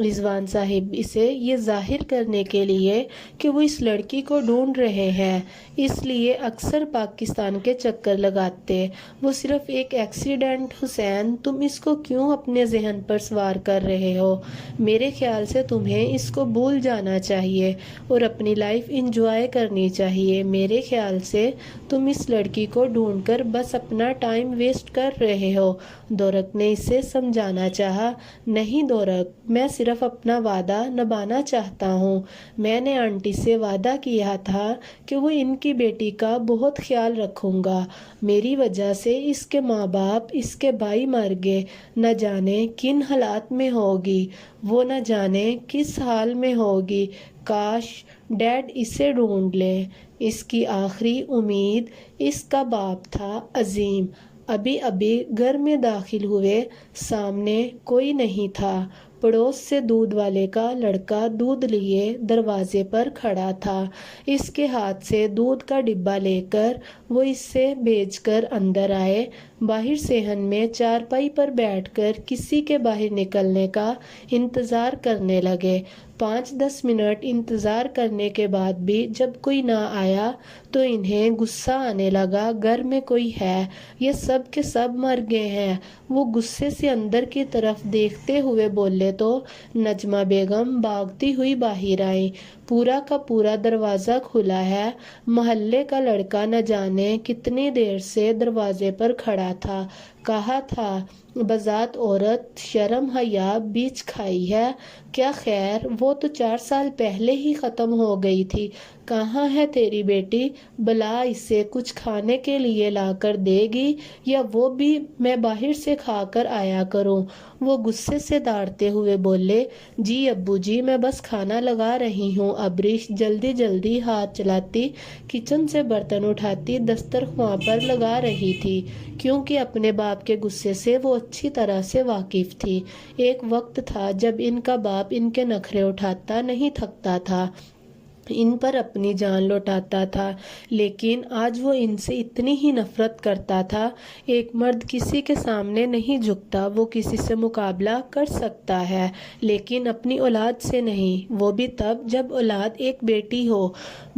رضوان صاحب اسے یہ ظاہر کرنے کے لیے کہ وہ اس لڑکی کو ڈھونڈ رہے ہیں، اس لیے اکثر پاکستان کے چکر لگاتے۔ وہ صرف ایک ایکسیڈنٹ، حسین تم اس کو کیوں اپنے ذہن پر سوار کر رہے ہو؟ میرے خیال سے تمہیں اس کو بھول جانا چاہیے اور اپنی لائف انجوائے کرنی چاہیے۔ میرے خیال سے تم اس لڑکی کو ڈھونڈ کر بس اپنا ٹائم ویسٹ کر رہے ہو۔ دورک نے اسے سمجھانا چاہا، نہیں دورک، میں صرف اپنا وعدہ نبھانا چاہتا ہوں۔ میں نے آنٹی سے وعدہ کیا تھا کہ وہ ان کی بیٹی کا بہت خیال رکھوں گا۔ میری وجہ سے اس کے ماں باپ، اس کے بھائی مر گئے، نہ جانے کن حالات میں ہوگی، وہ نہ جانے کس حال میں ہوگی۔ کاش ڈیڈ اسے ڈھونڈ لے۔ اس کی آخری امید اس کا باپ تھا۔ عظیم ابھی ابھی گھر میں داخل ہوئے، سامنے کوئی نہیں تھا۔ پڑوس سے دودھ والے کا لڑکا دودھ لیے دروازے پر کھڑا تھا۔ اس کے ہاتھ سے دودھ کا ڈبہ لے کر وہ اس سے بھیج کر اندر آئے۔ باہر صحن میں چارپائی پر بیٹھ کر کسی کے باہر نکلنے کا انتظار کرنے لگے۔ 5-10 منٹ انتظار کرنے کے بعد بھی جب کوئی نہ آیا تو انہیں غصہ آنے لگا، گھر میں کوئی ہے، یہ سب کے سب مر گئے ہیں۔ وہ غصے سے اندر کی طرف دیکھتے ہوئے بولے تو نجمہ بیگم بھاگتی ہوئی باہر آئی۔ پورا کا پورا دروازہ کھلا ہے۔ محلے کا لڑکا نہ جانے کتنی دیر سے دروازے پر کھڑا تھا۔ کہا تھا بذات عورت شرم حیا بیچ کھائی ہے۔ کیا خیر، وہ تو 4 سال پہلے ہی ختم ہو گئی تھی۔ کہاں ہے تیری بیٹی؟ بلا اسے کچھ کھانے کے لیے لا کر دے گی یا وہ بھی میں باہر سے کھا کر آیا کروں؟ وہ غصے سے داڑتے ہوئے بولے، جی ابو جی، میں بس کھانا لگا رہی ہوں۔ ابریش جلدی جلدی ہاتھ چلاتی کچن سے برتن اٹھاتی دسترخوان پر لگا رہی تھی، کیونکہ اپنے باپ کے غصے سے وہ اچھی طرح سے واقف تھی۔ ایک وقت تھا جب ان کا باپ ان کے نخرے اٹھاتا نہیں تھکتا تھا، ان پر اپنی جان لوٹاتا تھا، لیکن آج وہ ان سے اتنی ہی نفرت کرتا تھا۔ ایک مرد کسی کے سامنے نہیں جھکتا، وہ کسی سے مقابلہ کر سکتا ہے لیکن اپنی اولاد سے نہیں، وہ بھی تب جب اولاد ایک بیٹی ہو۔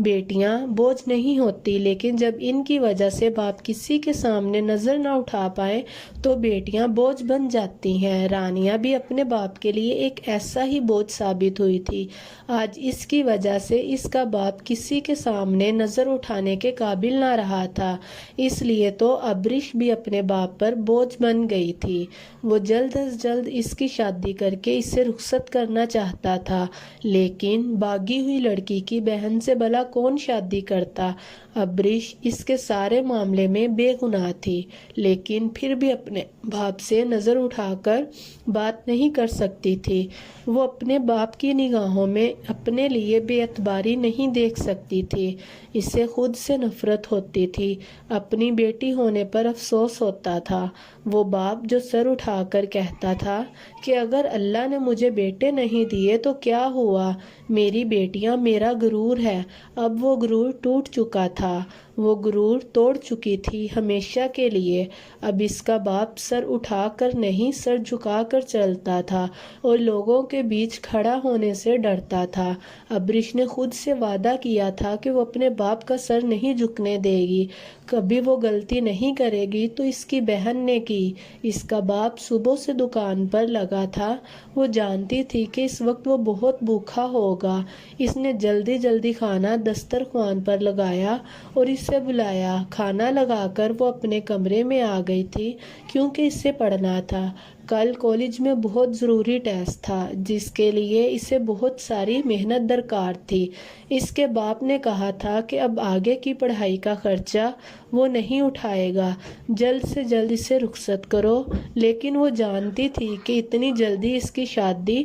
بیٹیاں بوجھ نہیں ہوتی، لیکن جب ان کی وجہ سے باپ کسی کے سامنے نظر نہ اٹھا پائے تو بیٹیاں بوجھ بن جاتی ہیں۔ رانیہ بھی اپنے باپ کے لیے ایک ایسا ہی بوجھ ثابت ہوئی تھی۔ آج اس کی وجہ سے اس کا باپ کسی کے سامنے نظر اٹھانے کے قابل نہ رہا تھا، اس لیے تو ابریش بھی اپنے باپ پر بوجھ بن گئی تھی۔ وہ جلد از جلد اس کی شادی کر کے اسے رخصت کرنا چاہتا تھا، لیکن بھاگی ہوئی لڑکی کی بہن سے بھلا کون شادی کرتا؟ ابریش اس کے سارے معاملے میں بے گناہ تھی، لیکن پھر بھی اپنے باپ سے نظر اٹھا کر بات نہیں کر سکتی تھی۔ وہ اپنے باپ کی نگاہوں میں اپنے لیے بے اعتباری نہیں دیکھ سکتی تھی۔ اسے خود سے نفرت ہوتی تھی، اپنی بیٹی ہونے پر افسوس ہوتا تھا۔ وہ باپ جو سر اٹھا کر کہتا تھا کہ اگر اللہ نے مجھے بیٹے نہیں دیے تو کیا ہوا، میری بیٹیاں میرا غرور ہے۔ اب وہ غرور ٹوٹ چکا تھا، وہ غرور توڑ چکی تھی ہمیشہ کے لیے۔ اب اس کا باپ سر اٹھا کر نہیں، سر جھکا کر چلتا تھا اور لوگوں کے بیچ کھڑا ہونے سے ڈرتا تھا۔ ابریش نے خود سے وعدہ کیا تھا کہ وہ اپنے باپ کا سر نہیں جھکنے دے گی، کبھی وہ غلطی نہیں کرے گی تو اس کی بہن نے کی۔ اس کا باپ صبح سے دکان پر لگا تھا، وہ جانتی تھی کہ اس وقت وہ بہت بھوکا ہوگا۔ اس نے جلدی جلدی کھانا دسترخوان پر لگایا اور اسے بلایا۔ کھانا لگا کر وہ اپنے کمرے میں آ گئی تھی کیونکہ اسے پڑھنا تھا۔ کل کالج میں بہت ضروری ٹیسٹ تھا جس کے لیے اسے بہت ساری محنت درکار تھی۔ اس کے باپ نے کہا تھا کہ اب آگے کی پڑھائی کا خرچہ وہ نہیں اٹھائے گا، جلد سے جلد اسے رخصت کرو، لیکن وہ جانتی تھی کہ اتنی جلدی اس کی شادی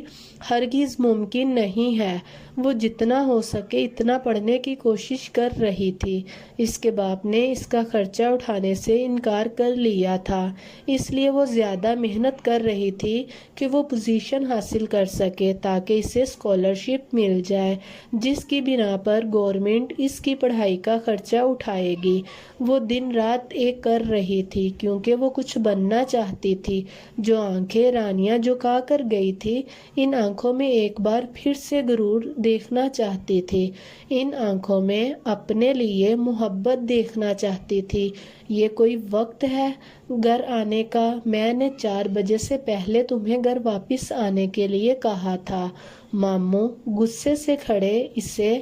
ہرگز ممکن نہیں ہے۔ وہ جتنا ہو سکے اتنا پڑھنے کی کوشش کر رہی تھی۔ اس کے باپ نے اس کا خرچہ اٹھانے سے انکار کر لیا تھا، اس لیے وہ زیادہ محنت کر رہی تھی کہ وہ پوزیشن حاصل کر سکے تاکہ اسے اسکالرشپ مل جائے جس کی بنا پر گورنمنٹ اس کی پڑھائی کا خرچہ اٹھائے گی۔ وہ دن رات ایک کر رہی تھی کیونکہ وہ کچھ بننا چاہتی تھی۔ جو آنکھیں رانیہ جھکا کر گئی تھی، ان آنکھوں میں ایک بار پھر سے غرور دیکھنا چاہتی تھی، ان آنکھوں میں اپنے لیے محبت دیکھنا چاہتی تھی۔ یہ کوئی وقت ہے گھر آنے کا؟ میں نے 4 بجے سے پہلے تمہیں گھر واپس آنے کے لیے کہا تھا۔ ماموں غصے سے کھڑے اسے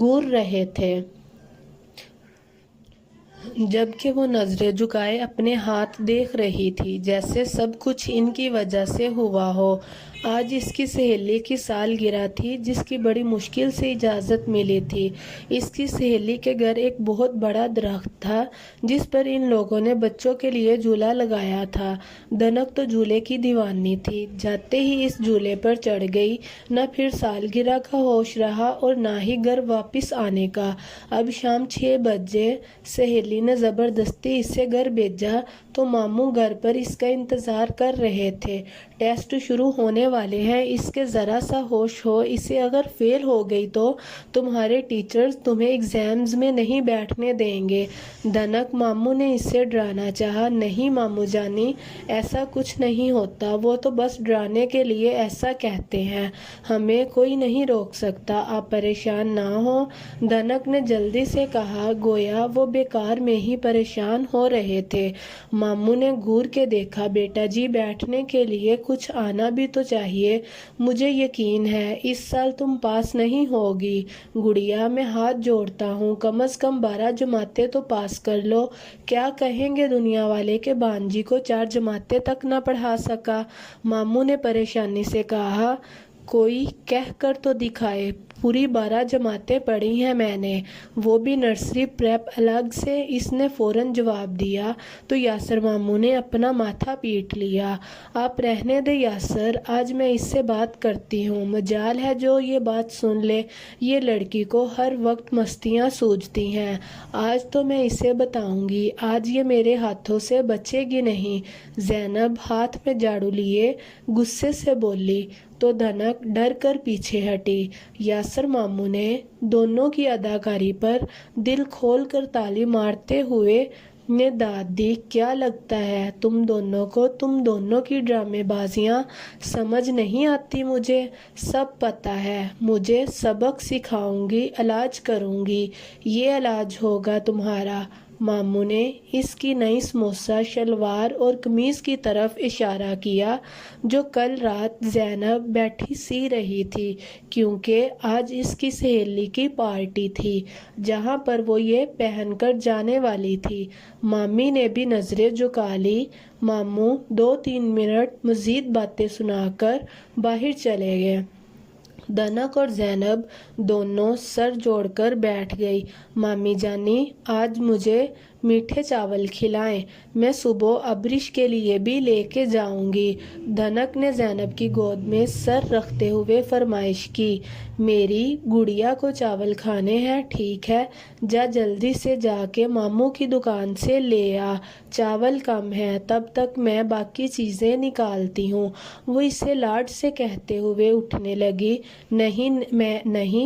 گور رہے تھے، جبکہ وہ نظریں جھکائے اپنے ہاتھ دیکھ رہی تھی، جیسے سب کچھ ان کی وجہ سے ہوا ہو۔ آج اس کی سہیلی کی سالگرہ تھی جس کی بڑی مشکل سے اجازت ملی تھی۔ اس کی سہیلی کے گھر ایک بہت بڑا درخت تھا جس پر ان لوگوں نے بچوں کے لیے جھولا لگایا تھا۔ دنک تو جھولے کی دیوانی تھی، جاتے ہی اس جھولے پر چڑھ گئی، نہ پھر سالگرہ کا ہوش رہا اور نہ ہی گھر واپس آنے کا۔ اب شام 6 بجے سہیلی نے زبردستی اسے گھر بھیجا تو ماموں گھر پر اس کا انتظار کر رہے تھے۔ ٹیسٹ شروع ہونے والے ہیں، اس کے ذرا سا ہوش ہو، اسے اگر فیل ہو گئی تو تمہارے ٹیچرز تمہیں ایگزامز میں نہیں بیٹھنے دیں گے۔ دھنک ماموں نے اسے ڈرانا چاہا۔ نہیں ماموں جانی، ایسا کچھ نہیں ہوتا، وہ تو بس ڈرانے کے لیے ایسا کہتے ہیں، ہمیں کوئی نہیں روک سکتا، آپ پریشان نہ ہوں۔ دھنک نے جلدی سے کہا، گویا وہ بیکار میں ہی پریشان ہو رہے تھے۔ ماموں نے گھور کے دیکھا، بیٹا جی بیٹھنے کے لیے کچھ آنا بھی تو چاہیے، مجھے یقین ہے اس سال تم پاس نہیں ہوگی۔ گڑیا میں ہاتھ جوڑتا ہوں، کم از کم 12 جماعتیں تو پاس کر لو، کیا کہیں گے دنیا والے کہ بانجی کو 4 جماعتیں تک نہ پڑھا سکا۔ ماموں نے پریشانی سے کہا، کوئی کہہ کر تو دکھائے، پوری 12 جماعتیں پڑھی ہیں میں نے، وہ بھی نرسری پریپ الگ سے۔ اس نے فوراً جواب دیا تو یاسر ماموں نے اپنا ماتھا پیٹ لیا۔ آپ رہنے دے یاسر، آج میں اس سے بات کرتی ہوں، مجال ہے جو یہ بات سن لے، یہ لڑکی کو ہر وقت مستیاں سوجتی ہیں، آج تو میں اسے بتاؤں گی، آج یہ میرے ہاتھوں سے بچے گی نہیں۔ زینب ہاتھ میں جھاڑو لیے غصے سے بولی تو دھنک ڈر کر پیچھے ہٹی۔ یاسر ماموں نے دونوں کی اداکاری پر دل کھول کر تالی مارتے ہوئے نے داد دی، کیا لگتا ہے تم دونوں کو تم دونوں کی ڈرامے بازیاں سمجھ نہیں آتی؟ مجھے سب پتہ ہے، مجھے سبق سکھاؤں گی، علاج کروں گی، یہ علاج ہوگا تمہارا۔ ماموں نے اس کی نئی سموسہ شلوار اور قمیض کی طرف اشارہ کیا جو کل رات زینب بیٹھی سی رہی تھی، کیونکہ آج اس کی سہیلی کی پارٹی تھی جہاں پر وہ یہ پہن کر جانے والی تھی۔ مامی نے بھی نظریں جھکا لی۔ ماموں 2-3 منٹ مزید باتیں سنا کر باہر چلے گئے۔ دھنک اور زینب دونوں سر جوڑ کر بیٹھ گئی۔ مامی جانی، آج مجھے میٹھے چاول کھلائیں، میں صبح ابرش کے لیے بھی لے کے جاؤں گی۔ دھنک نے زینب کی گود میں سر رکھتے ہوئے فرمائش کی، میری گڑیا کو چاول کھانے ہیں، ٹھیک ہے، جا جلدی سے جا کے ماموں کی دکان سے لے آ، چاول کم ہے، تب تک میں باقی چیزیں نکالتی ہوں۔ وہ اسے لاڈ سے کہتے ہوئے اٹھنے لگی۔ نہیں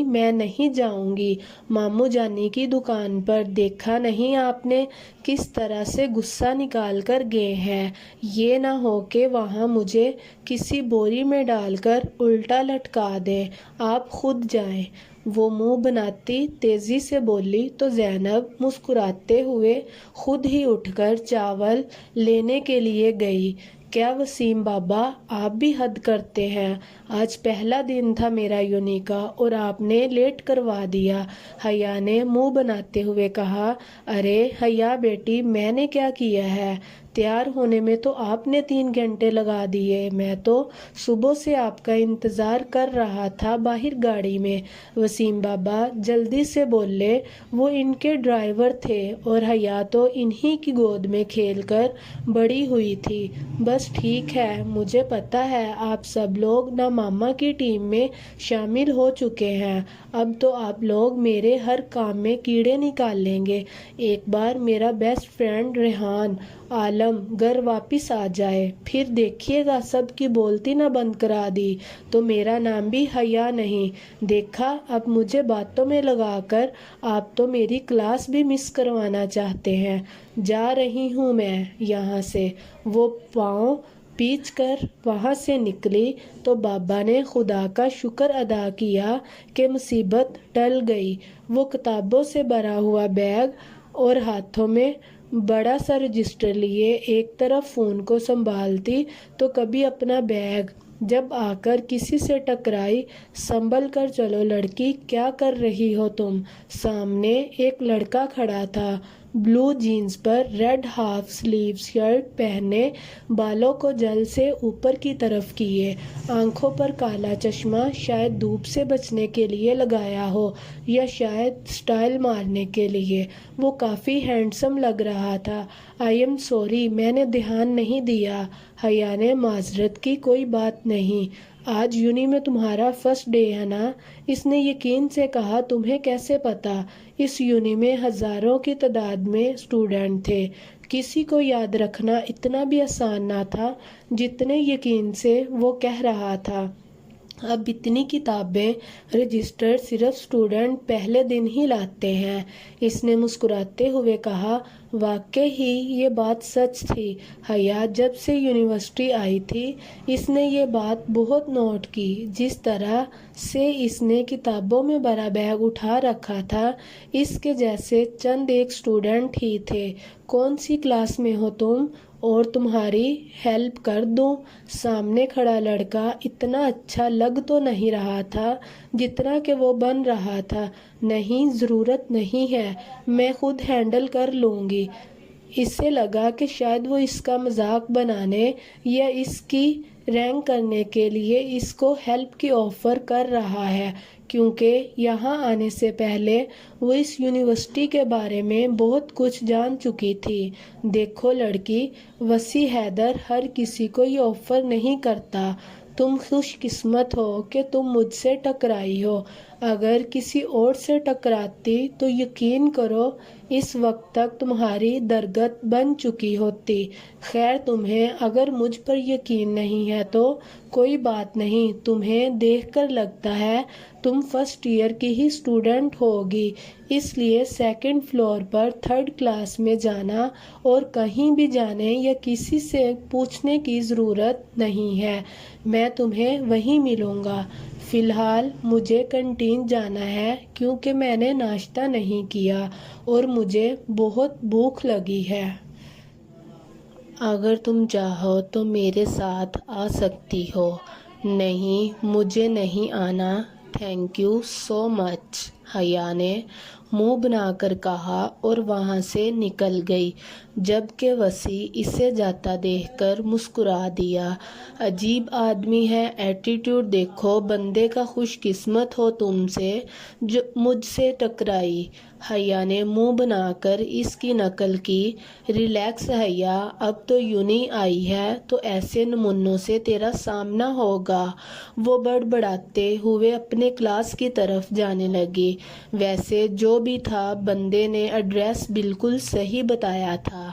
میں نہیں جاؤں گی، ماموں جانی کی دکان پر دیکھا نہیں آپ نے کس طرح سے غصہ نکال کر گئے ہیں، یہ نہ ہو کہ وہاں مجھے کسی بوری میں ڈال کر الٹا لٹکا دیں، آپ خود جائیں۔ وہ منہ بناتی تیزی سے بولی تو زینب مسکراتے ہوئے خود ہی اٹھ کر چاول لینے کے لیے گئی۔ کیا وسیم بابا، آپ بھی حد کرتے ہیں، آج پہلا دن تھا میرا یونی کا اور آپ نے لیٹ کروا دیا۔ حیا نے منہ بناتے ہوئے کہا، ارے حیا بیٹی، میں نے کیا کیا ہے، تیار ہونے میں تو آپ نے 3 گھنٹے لگا دیے، میں تو صبح سے آپ کا انتظار کر رہا تھا باہر گاڑی میں۔ وسیم بابا جلدی سے بولے، وہ ان کے ڈرائیور تھے اور حیا تو انہی کی گود میں کھیل کر بڑی ہوئی تھی۔ بس ٹھیک ہے، مجھے پتا ہے آپ سب لوگ نا ماما کی ٹیم میں شامل ہو چکے ہیں، اب تو آپ لوگ میرے ہر کام میں کیڑے نکال لیں گے۔ ایک بار میرا بیسٹ فرینڈ ریحان عالم گھر واپس آ جائے، پھر دیکھیے گا سب کی بولتی نہ بند کرا دی تو میرا نام بھی حیا نہیں۔ دیکھا، اب مجھے باتوں میں لگا کر آپ تو میری کلاس بھی مس کروانا چاہتے ہیں۔ جا رہی ہوں میں یہاں سے۔ وہ پاؤں پیچ کر وہاں سے نکلی تو بابا نے خدا کا شکر ادا کیا کہ مصیبت ٹل گئی۔ وہ کتابوں سے بھرا ہوا بیگ اور ہاتھوں میں بڑا سا رجسٹر لیے ایک طرف فون کو سنبھالتی تو کبھی اپنا بیگ، جب آ کر کسی سے ٹکرائی، سنبھل کر چلو لڑکی، کیا کر رہی ہو تم؟ سامنے ایک لڑکا کھڑا تھا، بلو جینز پر ریڈ ہاف سلیو شرٹ پہنے، بالوں کو جل سے اوپر کی طرف کیے، آنکھوں پر کالا چشمہ، شاید دھوپ سے بچنے کے لیے لگایا ہو یا شاید سٹائل مارنے کے لیے۔ وہ کافی ہینڈسم لگ رہا تھا۔ آئی ایم سوری، میں نے دھیان نہیں دیا۔ حیا نے معذرت کی، کوئی بات نہیں، آج یونی میں تمہارا فرسٹ ڈے ہے نا؟ اس نے یقین سے کہا، تمہیں کیسے پتا؟ اس یونی میں ہزاروں کی تعداد میں اسٹوڈنٹ تھے، کسی کو یاد رکھنا اتنا بھی آسان نہ تھا جتنے یقین سے وہ کہہ رہا تھا۔ اب اتنی کتابیں رجسٹر صرف اسٹوڈنٹ پہلے دن ہی لاتے ہیں۔ اس نے مسکراتے ہوئے کہا، واقعی ہی یہ بات سچ تھی۔ حیا جب سے یونیورسٹی آئی تھی اس نے یہ بات بہت نوٹ کی۔ جس طرح سے اس نے کتابوں میں بڑا بیگ اٹھا رکھا تھا اس کے جیسے چند ایک اسٹوڈنٹ ہی تھے۔ کون سی کلاس میں ہو تم اور تمہاری ہیلپ کر دوں؟ سامنے کھڑا لڑکا اتنا اچھا لگ تو نہیں رہا تھا جتنا کہ وہ بن رہا تھا۔ نہیں، ضرورت نہیں ہے، میں خود ہینڈل کر لوں گی۔ اسے لگا کہ شاید وہ اس کا مذاق بنانے یا اس کی رینک کرنے کے لیے اس کو ہیلپ کی آفر کر رہا ہے، کیونکہ یہاں آنے سے پہلے وہ اس یونیورسٹی کے بارے میں بہت کچھ جان چکی تھی۔ دیکھو لڑکی، وسیع حیدر ہر کسی کو یہ آفر نہیں کرتا۔ تم خوش قسمت ہو کہ تم مجھ سے ٹکرائی ہو۔ اگر کسی اور سے ٹکراتی تو یقین کرو اس وقت تک تمہاری درگت بن چکی ہوتی۔ خیر، تمہیں اگر مجھ پر یقین نہیں ہے تو کوئی بات نہیں۔ تمہیں دیکھ کر لگتا ہے تم فرسٹ ایئر کی ہی اسٹوڈنٹ ہوگی، اس لیے سیکنڈ فلور پر تھرڈ کلاس میں جانا اور کہیں بھی جانے یا کسی سے پوچھنے کی ضرورت نہیں ہے، میں تمہیں وہیں ملوں گا۔ فی الحال مجھے کینٹین جانا ہے کیونکہ میں نے ناشتہ نہیں کیا اور مجھے بہت بھوک لگی ہے۔ اگر تم چاہو تو میرے ساتھ آ سکتی ہو۔ نہیں، مجھے نہیں آنا، تھینک یو سو مچ، حیا نے منہ بنا کر کہا اور وہاں سے نکل گئی، جبکہ وسیع اسے جاتا دیکھ کر مسکرا دیا۔ عجیب آدمی ہے، ایٹیٹیوڈ دیکھو بندے کا، خوش قسمت ہو تم سے جو مجھ سے ٹکرائی۔ حیا نے منہ بنا کر اس کی نقل کی۔ ریلیکس حیا، اب تو یونی آئی ہے تو ایسے نمونوں سے تیرا سامنا ہوگا۔ وہ بڑبڑاتے ہوئے اپنے کلاس کی طرف جانے لگی۔ ویسے جو بھی تھا بندے نے ایڈریس بالکل صحیح بتایا تھا۔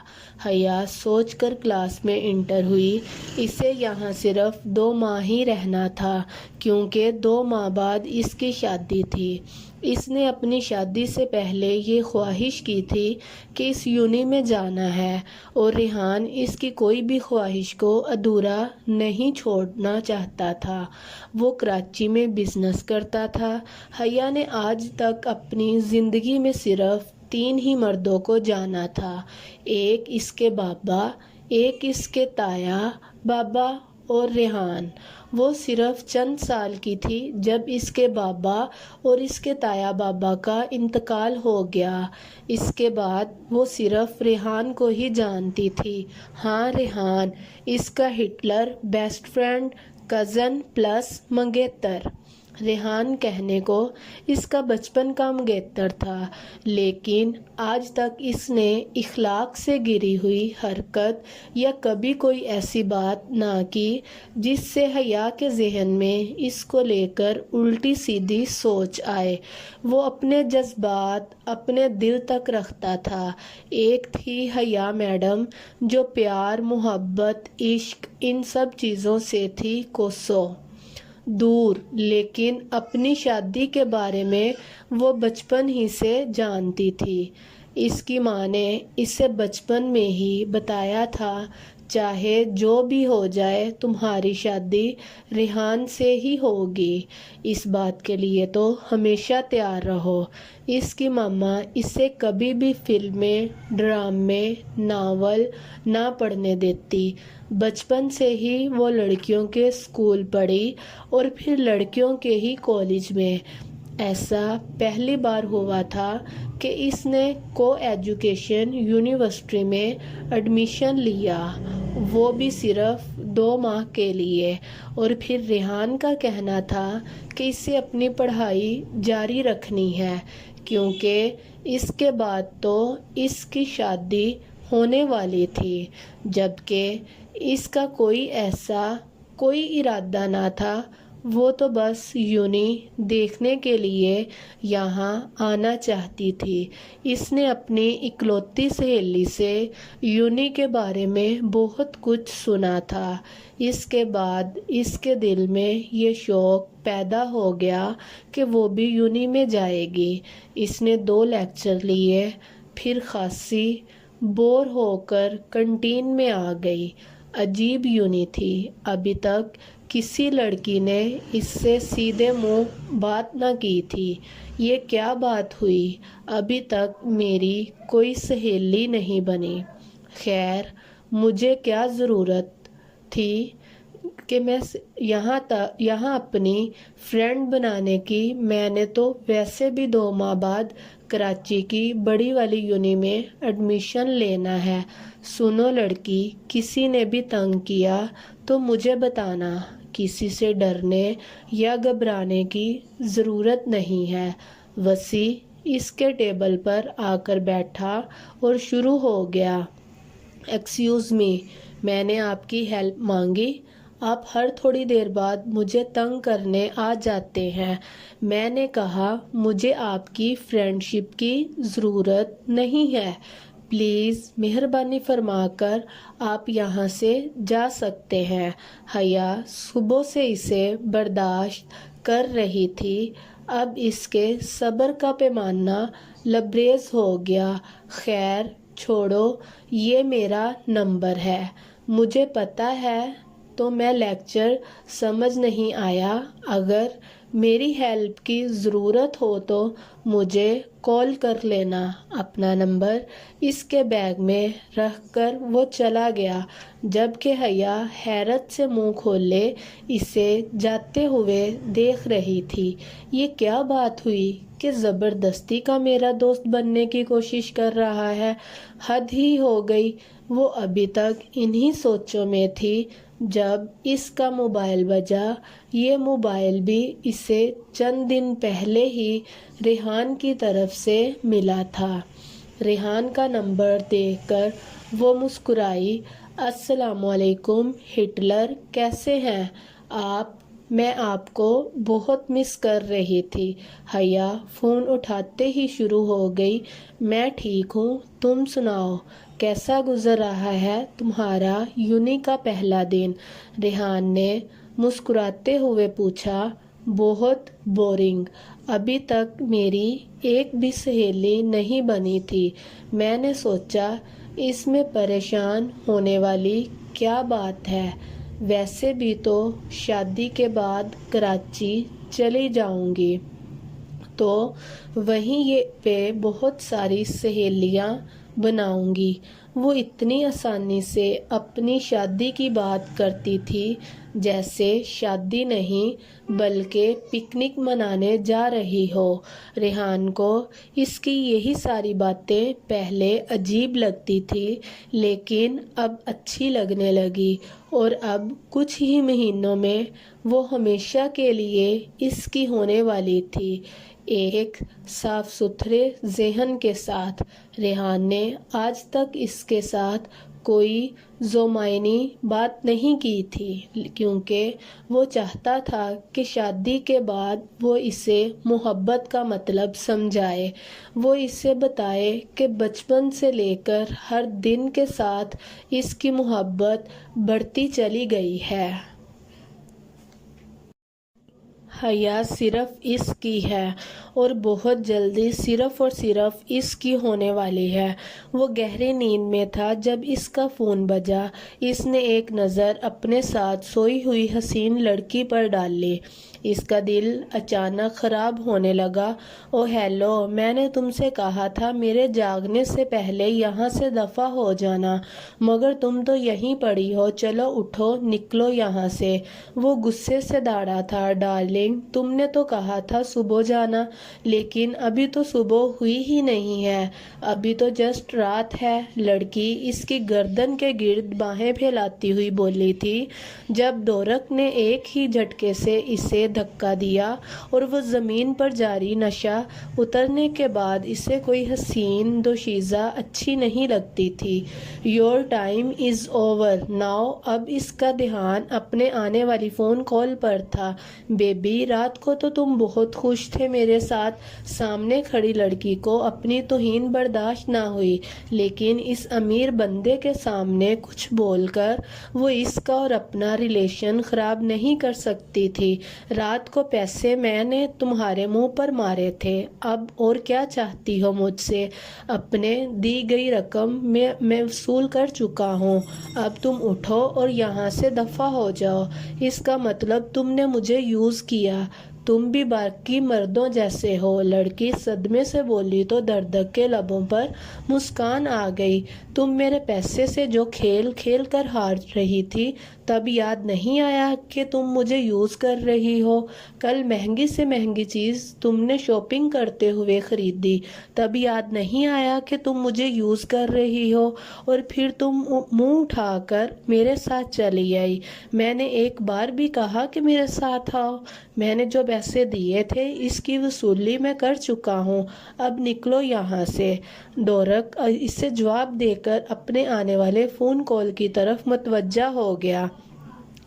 حیا سوچ کر کلاس میں انٹر ہوئی۔ اسے یہاں صرف 2 ماہ ہی رہنا تھا کیونکہ 2 ماہ بعد اس کی شادی تھی۔ اس نے اپنی شادی سے پہلے یہ خواہش کی تھی کہ اس یونی میں جانا ہے اور ریحان اس کی کوئی بھی خواہش کو ادھورا نہیں چھوڑنا چاہتا تھا۔ وہ کراچی میں بزنس کرتا تھا۔ حیا نے آج تک اپنی زندگی میں صرف 3 ہی مردوں کو جانا تھا، ایک اس کے بابا، ایک اس کے تایا بابا اور ریحان۔ وہ صرف چند سال کی تھی جب اس کے بابا اور اس کے تایا بابا کا انتقال ہو گیا۔ اس کے بعد وہ صرف ریحان کو ہی جانتی تھی۔ ہاں، ریحان، اس کا Hitler best friend, cousin plus منگیتر۔ ریحان کہنے کو اس کا بچپن کا منگیتر تھا، لیکن آج تک اس نے اخلاق سے گری ہوئی حرکت یا کبھی کوئی ایسی بات نہ کی جس سے حیا کے ذہن میں اس کو لے کر الٹی سیدھی سوچ آئے۔ وہ اپنے جذبات اپنے دل تک رکھتا تھا۔ ایک تھی حیا میڈم جو پیار، محبت، عشق، ان سب چیزوں سے تھی کوسوں دور، لیکن اپنی شادی کے بارے میں وہ بچپن ہی سے جانتی تھی۔ اس کی ماں نے اسے بچپن میں ہی بتایا تھا، چاہے جو بھی ہو جائے تمہاری شادی ریحان سے ہی ہوگی، اس بات کے لیے تو ہمیشہ تیار رہو۔ اس کی ماما اسے کبھی بھی فلمیں، ڈرامے، ناول نہ پڑھنے دیتی۔ بچپن سے ہی وہ لڑکیوں کے اسکول پڑھی اور پھر لڑکیوں کے ہی کالج میں۔ ایسا پہلی بار ہوا تھا کہ اس نے کو ایجوکیشن یونیورسٹی میں ایڈمیشن لیا، وہ بھی صرف 2 ماہ کے لیے، اور پھر ریحان کا کہنا تھا کہ اسے اپنی پڑھائی جاری رکھنی ہے کیونکہ اس کے بعد تو اس کی شادی ہونے والی تھی، جبکہ اس کا کوئی ارادہ نہ تھا وہ تو بس یونی دیکھنے کے لیے یہاں آنا چاہتی تھی۔ اس نے اپنی اکلوتی سہیلی سے یونی کے بارے میں بہت کچھ سنا تھا۔ اس کے بعد اس کے دل میں یہ شوق پیدا ہو گیا کہ وہ بھی یونی میں جائے گی۔ اس نے 2 لیکچر لیے، پھر خاصی بور ہو کر کنٹین میں آ گئی۔ عجیب یونی تھی، ابھی تک کسی لڑکی نے اس سے سیدھے منہ بات نہ کی تھی۔ یہ کیا بات ہوئی، ابھی تک میری کوئی سہیلی نہیں بنی۔ خیر، مجھے کیا ضرورت تھی کہ میں یہاں اپنی فرینڈ بنانے کی۔ میں نے تو ویسے بھی 2 ماہ بعد کراچی کی بڑی والی یونی میں ایڈمیشن لینا ہے۔ سنو لڑکی، کسی نے بھی تنگ کیا تو مجھے بتانا، کسی سے ڈرنے یا گھبرانے کی ضرورت نہیں ہے۔ وسیع اس کے ٹیبل پر آ کر بیٹھا اور شروع ہو گیا۔ ایکسکیوز می، میں نے آپ کی ہیلپ مانگی؟ آپ ہر تھوڑی دیر بعد مجھے تنگ کرنے آ جاتے ہیں۔ میں نے کہا مجھے آپ کی فرینڈ شپ کی ضرورت نہیں ہے۔ پلیز مہربانی فرما کر آپ یہاں سے جا سکتے ہیں۔ حیا صبح سے اسے برداشت کر رہی تھی، اب اس کے صبر کا پیمانہ لبریز ہو گیا۔ خیر چھوڑو، یہ میرا نمبر ہے، مجھے پتہ ہے تو میں لیکچر سمجھ نہیں آیا۔ اگر میری ہیلپ کی ضرورت ہو تو مجھے کال کر لینا۔ اپنا نمبر اس کے بیگ میں رکھ کر وہ چلا گیا، جبکہ حیا حیرت سے منہ کھولے اسے جاتے ہوئے دیکھ رہی تھی۔ یہ کیا بات ہوئی کہ زبردستی کا میرا دوست بننے کی کوشش کر رہا ہے؟ حد ہی ہو گئی۔ وہ ابھی تک انہی سوچوں میں تھی جب اس کا موبائل بجا۔ یہ موبائل بھی اسے چند دن پہلے ہی ریحان کی طرف سے ملا تھا۔ ریحان کا نمبر دیکھ کر وہ مسکرائی۔ السلام علیکم ہٹلر، کیسے ہیں آپ؟ میں آپ کو بہت مس کر رہی تھی۔ حیا فون اٹھاتے ہی شروع ہو گئی۔ میں ٹھیک ہوں، تم سناؤ، کیسا گزر رہا ہے تمہارا یونی کا پہلا دن؟ ریحان نے مسکراتے ہوئے پوچھا۔ بہت بورنگ، ابھی تک میری ایک بھی سہیلی نہیں بنی تھی۔ میں نے سوچا اس میں پریشان ہونے والی کیا بات ہے، ویسے بھی تو شادی کے بعد کراچی چلی جاؤں گی تو وہیں پہ بہت ساری سہیلیاں بناؤں گی۔ وہ اتنی آسانی سے اپنی شادی کی بات کرتی تھی جیسے شادی نہیں بلکہ پکنک منانے جا رہی ہو۔ ریحان کو اس کی یہی ساری باتیں پہلے عجیب لگتی تھی، لیکن اب اچھی لگنے لگی، اور اب کچھ ہی مہینوں میں وہ ہمیشہ کے لیے اس کی ہونے والی تھی۔ ایک صاف ستھرے ذہن کے ساتھ ریحان نے آج تک اس کے ساتھ کوئی ذومعنی بات نہیں کی تھی، کیونکہ وہ چاہتا تھا کہ شادی کے بعد وہ اسے محبت کا مطلب سمجھائے۔ وہ اسے بتائے کہ بچپن سے لے کر ہر دن کے ساتھ اس کی محبت بڑھتی چلی گئی ہے۔ حیا صرف اس کی ہے اور بہت جلدی صرف اور صرف اس کی ہونے والی ہے۔ وہ گہری نیند میں تھا جب اس کا فون بجا۔ اس نے ایک نظر اپنے ساتھ سوئی ہوئی حسین لڑکی پر ڈال لی۔ اس کا دل اچانک خراب ہونے لگا۔ او ہیلو، میں نے تم سے کہا تھا میرے جاگنے سے پہلے یہاں سے دفع ہو جانا، مگر تم تو یہیں پڑی ہو۔ چلو اٹھو، نکلو یہاں سے۔ وہ غصے سے داڑا تھا۔ ڈارلنگ، تم نے تو کہا تھا صبح جانا، لیکن ابھی تو صبح ہوئی ہی نہیں ہے، ابھی تو جسٹ رات ہے۔ لڑکی اس کی گردن کے گرد باہیں پھیلاتی ہوئی بولی تھی۔ جب ڈورک نے ایک ہی جھٹکے سے اسے دھکا دیا اور وہ زمین پر جاری نشہ اترنے کے بعد اسے کوئی حسین دوشیزہ اچھی نہیں لگتی تھی۔ Your time is over now. اب اس کا دھیان اپنے آنے والی فون کال پر تھا۔ بیبی، رات کو تو تم بہت خوش تھے میرے ساتھ۔ سامنے کھڑی لڑکی کو اپنی توہین برداشت نہ ہوئی، لیکن اس امیر بندے کے سامنے کچھ بول کر وہ اس کا اور اپنا ریلیشن خراب نہیں کر سکتی تھی۔ رات کو پیسے میں نے تمہارے منہ پر مارے تھے، اب اور کیا چاہتی ہو مجھ سے؟ اپنے دی گئی رقم میں وصول کر چکا ہوں، اب تم اٹھو اور یہاں سے دفع ہو جاؤ۔ اس کا مطلب تم نے مجھے یوز کیا، تم بھی باقی مردوں جیسے ہو۔ لڑکی صدمے سے بولی تو دردک کے لبوں پر مسکان آ گئی۔ تم میرے پیسے سے جو کھیل کھیل کر ہار رہی تھی، تب یاد نہیں آیا کہ تم مجھے یوز کر رہی ہو؟ کل مہنگی سے مہنگی چیز تم نے شاپنگ کرتے ہوئے خریدی، تب یاد نہیں آیا کہ تم مجھے یوز کر رہی ہو؟ اور پھر تم منہ اٹھا کر میرے ساتھ چلی آئی۔ میں نے ایک بار بھی کہا کہ میرے ساتھ آؤ؟ میں نے جو پیسے دیے تھے اس کی وصولی میں کر چکا ہوں، اب نکلو یہاں سے۔ ڈورک اسے جواب دے کر اپنے آنے والے فون کال کی طرف متوجہ ہو گیا۔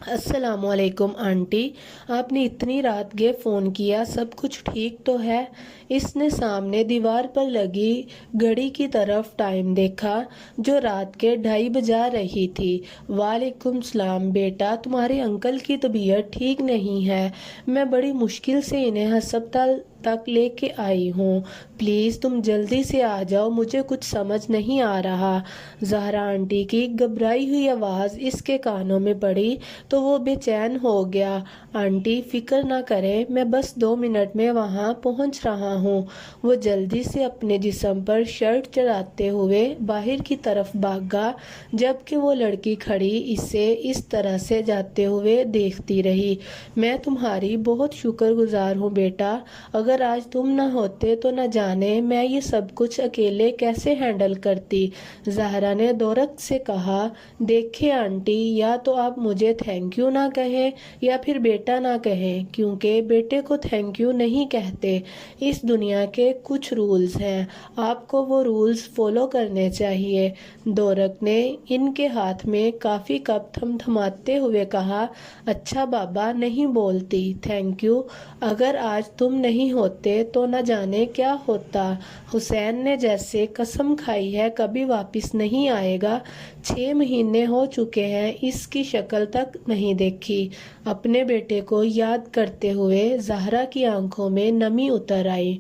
السلام علیکم آنٹی، آپ نے اتنی رات گئے فون کیا، سب کچھ ٹھیک تو ہے؟ اس نے سامنے دیوار پر لگی گھڑی کی طرف ٹائم دیکھا جو رات کے 2:30 بجا رہی تھی۔ وعلیکم السلام بیٹا، تمہارے انکل کی طبیعت ٹھیک نہیں ہے، میں بڑی مشکل سے انہیں ہسپتال تک لے کے آئی ہوں، پلیز تم جلدی سے آ جاؤ، مجھے کچھ سمجھ نہیں آ رہا۔ زہرا آنٹی کی گھبرائی ہوئی آواز اس کے کانوں میں پڑی تو وہ بے چین ہو گیا۔ آنٹی فکر نہ کریں، میں بس 2 منٹ میں وہاں پہنچ رہا ہوں۔ وہ جلدی سے اپنے جسم پر شرٹ چڑھاتے ہوئے باہر کی طرف بھاگا، جبکہ وہ لڑکی کھڑی اسے اس طرح سے جاتے ہوئے دیکھتی رہی۔ میں تمہاری بہت شکر گزار ہوں بیٹا، اگر آج تم نہ ہوتے تو نہ جانے میں یہ سب کچھ اکیلے کیسے ہینڈل کرتی۔ زہرا نے دورک سے کہا، دیکھیں آنٹی، یا تو آپ مجھے تھینک یو نہ کہیں یا پھر بیٹا نہ کہیں، کیونکہ بیٹے کو تھینک یو نہیں کہتے۔ اس دنیا کے کچھ رولز ہیں، آپ کو وہ رولز فالو کرنے چاہیے۔ دورک نے ان کے ہاتھ میں کافی کپ تھماتے ہوئے کہا، اچھا بابا نہیں بولتی تھینک یو، اگر آج تم نہیں ہوتے تو نہ جانے کیا ہوتا۔ حسین نے جیسے قسم کھائی ہے کبھی واپس نہیں آئے گا، 6 مہینے ہو چکے ہیں اس کی شکل تک نہیں دیکھی۔ اپنے بیٹے کو یاد کرتے ہوئے زہرا کی آنکھوں میں نمی اتر آئی۔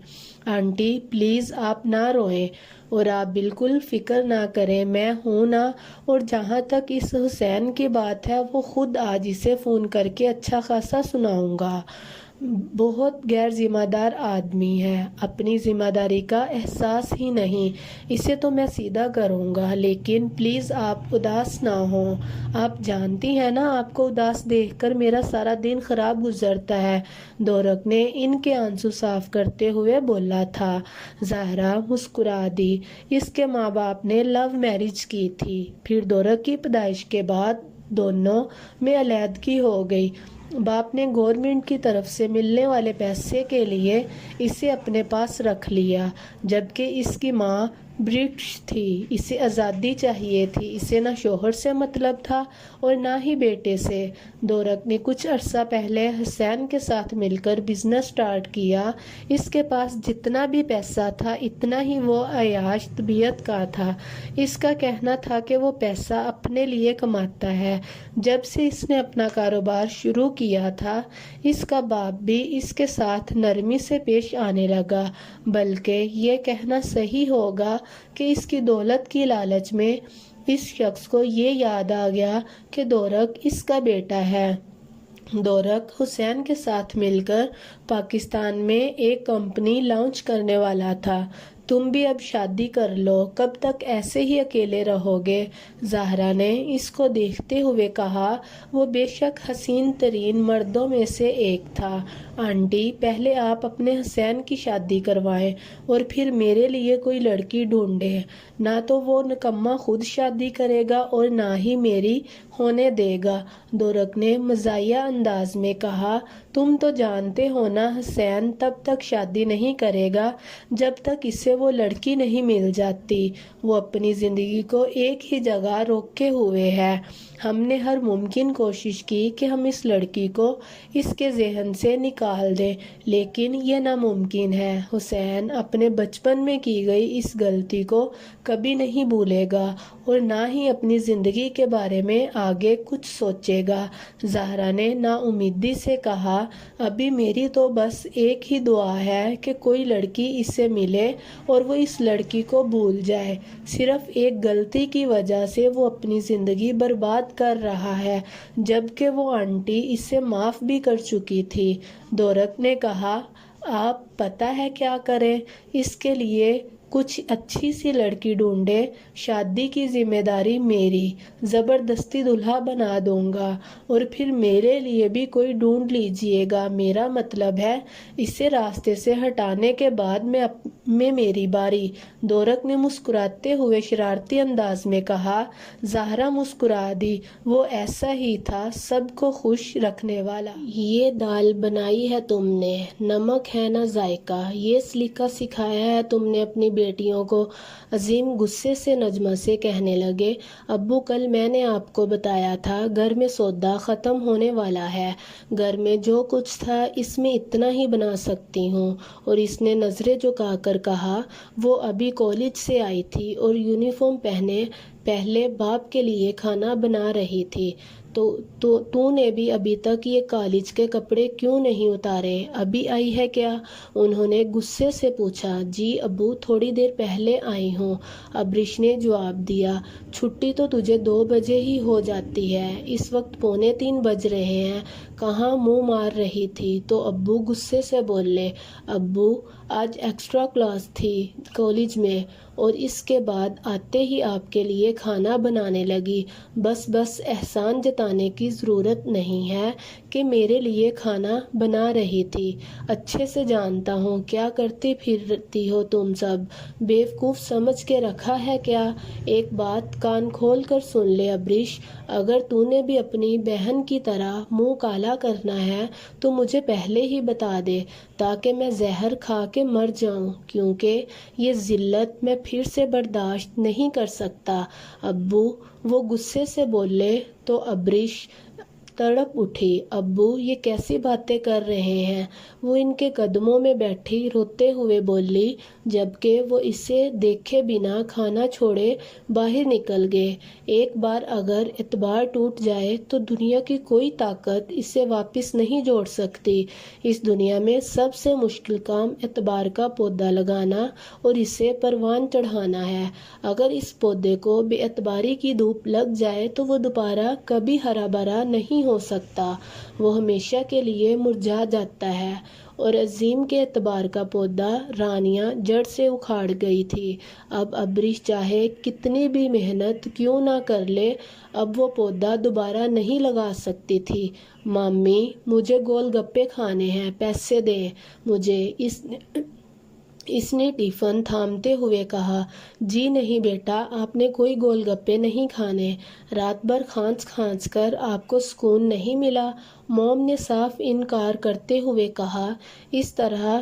آنٹی پلیز آپ نہ روئیں اور آپ بالکل فکر نہ کریں، میں ہوں نا، اور جہاں تک اس حسین کی بات ہے وہ خود آج اسے فون کر کے اچھا خاصا سناؤں گا۔ بہت غیر ذمہ دار آدمی ہے، اپنی ذمہ داری کا احساس ہی نہیں، اسے تو میں سیدھا کروں گا، لیکن پلیز آپ اداس نہ ہوں، آپ جانتی ہیں نا آپ کو اداس دیکھ کر میرا سارا دن خراب گزرتا ہے۔ دورک نے ان کے آنسو صاف کرتے ہوئے بولا تھا۔ زہرا مسکرا دی۔ اس کے ماں باپ نے لو میرج کی تھی، پھر دورک کی پیدائش کے بعد دونوں میں علیحدگی ہو گئی۔ باپ نے گورنمنٹ کی طرف سے ملنے والے پیسے کے لیے اسے اپنے پاس رکھ لیا، جبکہ اس کی ماں برٹش تھی، اسے آزادی چاہیے تھی، اسے نہ شوہر سے مطلب تھا اور نہ ہی بیٹے سے۔ دورک نے کچھ عرصہ پہلے حسین کے ساتھ مل کر بزنس سٹارٹ کیا، اس کے پاس جتنا بھی پیسہ تھا اتنا ہی وہ عیاش طبیعت کا تھا۔ اس کا کہنا تھا کہ وہ پیسہ اپنے لیے کماتا ہے۔ جب سے اس نے اپنا کاروبار شروع کیا تھا، اس کا باپ بھی اس کے ساتھ نرمی سے پیش آنے لگا، بلکہ یہ کہنا صحیح ہوگا کہ اس کی دولت کی لالچ میں اس شخص کو یہ یاد آ گیا کہ دورک اس کا بیٹا ہے۔ دورک حسین کے ساتھ مل کر پاکستان میں ایک کمپنی لانچ کرنے والا تھا، تم بھی اب شادی کر لو، کب تک ایسے ہی اکیلے رہو گے؟ زہرا نے اس کو دیکھتے ہوئے کہا۔ وہ بے شک حسین ترین مردوں میں سے ایک تھا۔ آنٹی، پہلے آپ اپنے حسین کی شادی کروائیں اور پھر میرے لیے کوئی لڑکی ڈھونڈیں۔ نہ تو وہ نکما خود شادی کرے گا اور نہ ہی میری ہونے دے گا، دورک نے مزاحیہ انداز میں کہا۔ تم تو جانتے ہو نا، حسین تب تک شادی نہیں کرے گا جب تک اسے وہ لڑکی نہیں مل جاتی۔ وہ اپنی زندگی کو ایک ہی جگہ روکے ہوئے ہے۔ ہم نے ہر ممکن کوشش کی کہ ہم اس لڑکی کو اس کے ذہن سے نکال دیں، لیکن یہ ناممکن ہے۔ حسین اپنے بچپن میں کی گئی اس غلطی کو کبھی نہیں بھولے گا اور نہ ہی اپنی زندگی کے بارے میں آگے کچھ سوچے گا۔ زہرا نے نا امیدی سے کہا، ابھی میری تو بس ایک ہی دعا ہے کہ کوئی لڑکی اس سے ملے اور وہ اس لڑکی کو بھول جائے۔ صرف ایک غلطی کی وجہ سے وہ اپنی زندگی برباد کر رہا ہے، جبکہ وہ آنٹی اسے معاف بھی کر چکی تھی۔ دورک نے کہا، آپ پتہ ہے کیا کریں؟ اس کے لیے کچھ اچھی سی لڑکی ڈھونڈے، شادی کی ذمہ داری میری، زبردستی دلہا بنا دوں گا اور پھر میرے لیے بھی کوئی ڈھونڈ لیجئے گا۔ میرا مطلب ہے اسے راستے سے ہٹانے کے بعد میں میری باری۔ دورک نے مسکراتے ہوئے شرارتی انداز میں کہا۔ زہرا مسکرا دی۔ وہ ایسا ہی تھا، سب کو خوش رکھنے والا۔ یہ دال بنائی ہے تم نے، نمک ہے نہ ذائقہ، یہ سلیقہ سکھایا ہے تم نے اپنی بیٹیوں کو؟ عظیم غصے سے نجمہ سے کہنے لگے۔ ابو، کل میں نے آپ کو بتایا تھا گھر میں سودا ختم ہونے والا ہے، گھر میں جو کچھ تھا اس میں اتنا ہی بنا سکتی ہوں۔ اور اس نے نظریں جھکا کر کہا۔ وہ ابھی کالج سے آئی تھی اور یونیفارم پہنے پہلے باپ کے لیے کھانا بنا رہی تھی۔ تو نے بھی ابھی تک یہ کالج کے کپڑے کیوں نہیں اتارے؟ ابھی آئی ہے کیا؟ انہوں نے غصے سے پوچھا۔ جی ابو، تھوڑی دیر پہلے آئی ہوں، ابریش نے جواب دیا۔ چھٹی تو تجھے 2 بجے ہی ہو جاتی ہے، اس وقت 2:45 بج رہے ہیں، کہاں منہ مار رہی تھی؟ تو ابو غصے سے بولے۔ ابو، آج ایکسٹرا کلاس تھی کالج میں اور اس کے بعد آتے ہی آپ کے لیے کھانا بنانے لگی۔ بس احسان جتانے کی ضرورت نہیں ہے کہ میرے لیے کھانا بنا رہی تھی۔ اچھے سے جانتا ہوں کیا کرتی پھرتی ہو تم سب، بیوقوف سمجھ کے رکھا ہے کیا؟ ایک بات کان کھول کر سن لے ابریش، اگر تو نے بھی اپنی بہن کی طرح منہ کالا کرنا ہے تو مجھے پہلے ہی بتا دے تاکہ میں زہر کھا کے مر جاؤں، کیونکہ یہ ذلت میں پھر سے برداشت نہیں کر سکتا۔ ابو، وہ غصے سے بولے تو ابریش تڑپ اٹھی۔ ابو، یہ کیسی باتیں کر رہے ہیں؟ وہ ان کے قدموں میں بیٹھی روتے ہوئے بولی، جبکہ وہ اسے دیکھے بنا کھانا چھوڑے باہر نکل گئے۔ ایک بار اگر اعتبار ٹوٹ جائے تو دنیا کی کوئی طاقت اسے واپس نہیں جوڑ سکتی۔ اس دنیا میں سب سے مشکل کام اعتبار کا پودا لگانا اور اسے پروان چڑھانا ہے۔ اگر اس پودے کو بے اعتباری کی دھوپ لگ جائے تو وہ دوبارہ کبھی ہرا بھرا نہیں ہو سکتا، وہ ہمیشہ کے لیے مرجھا جاتا ہے۔ اور عظیم کے اعتبار کا پودا رانیہ جڑ سے اکھاڑ گئی تھی۔ اب ابریش چاہے کتنی بھی محنت کیوں نہ کر لے، اب وہ پودا دوبارہ نہیں لگا سکتی تھی۔ مامی، مجھے گول گپے کھانے ہیں، پیسے دیں مجھے، اس نے ٹیفن تھامتے ہوئے کہا۔ جی نہیں بیٹا، آپ نے کوئی گول گپے نہیں کھانے، رات بھر کھانچ کھانچ کر آپ کو سکون نہیں ملا؟ موم نے صاف انکار کرتے ہوئے کہا۔ اس طرح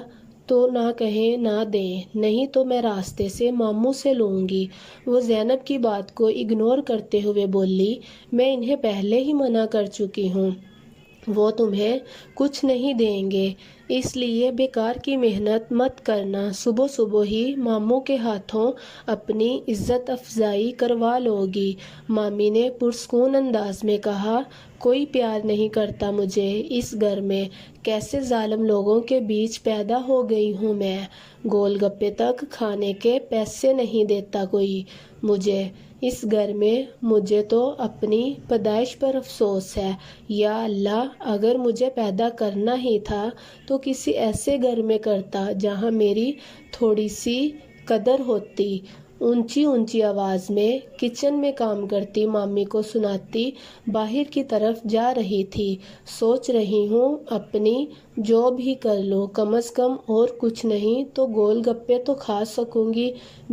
تو نہ کہیں نہ دیں، نہیں تو میں راستے سے ماموں سے لوں گی۔ وہ زینب کی بات کو اگنور کرتے ہوئے بولی، میں انہیں پہلے ہی منع کر چکی ہوں، وہ تمہیں کچھ نہیں دیں گے، اس لیے بیکار کی محنت مت کرنا، صبح صبح ہی ماموں کے ہاتھوں اپنی عزت افزائی کروا لو گی۔ مامی نے پرسکون انداز میں کہا۔ کوئی پیار نہیں کرتا مجھے اس گھر میں، کیسے ظالم لوگوں کے بیچ پیدا ہو گئی ہوں میں، گول گپے تک کھانے کے پیسے نہیں دیتا کوئی مجھے اس گھر میں۔ مجھے تو اپنی پیدائش پر افسوس ہے، یا اللہ، اگر مجھے پیدا کرنا ہی تھا تو کسی ایسے گھر میں کرتا جہاں میری تھوڑی سی قدر ہوتی۔ اونچی اونچی آواز میں کچن میں کام کرتی مامی کو سناتی باہر کی طرف جا رہی تھی۔ سوچ رہی ہوں اپنی جاب ہی کر لوں، کم از کم اور کچھ نہیں تو گول گپے تو کھا سکوں گی۔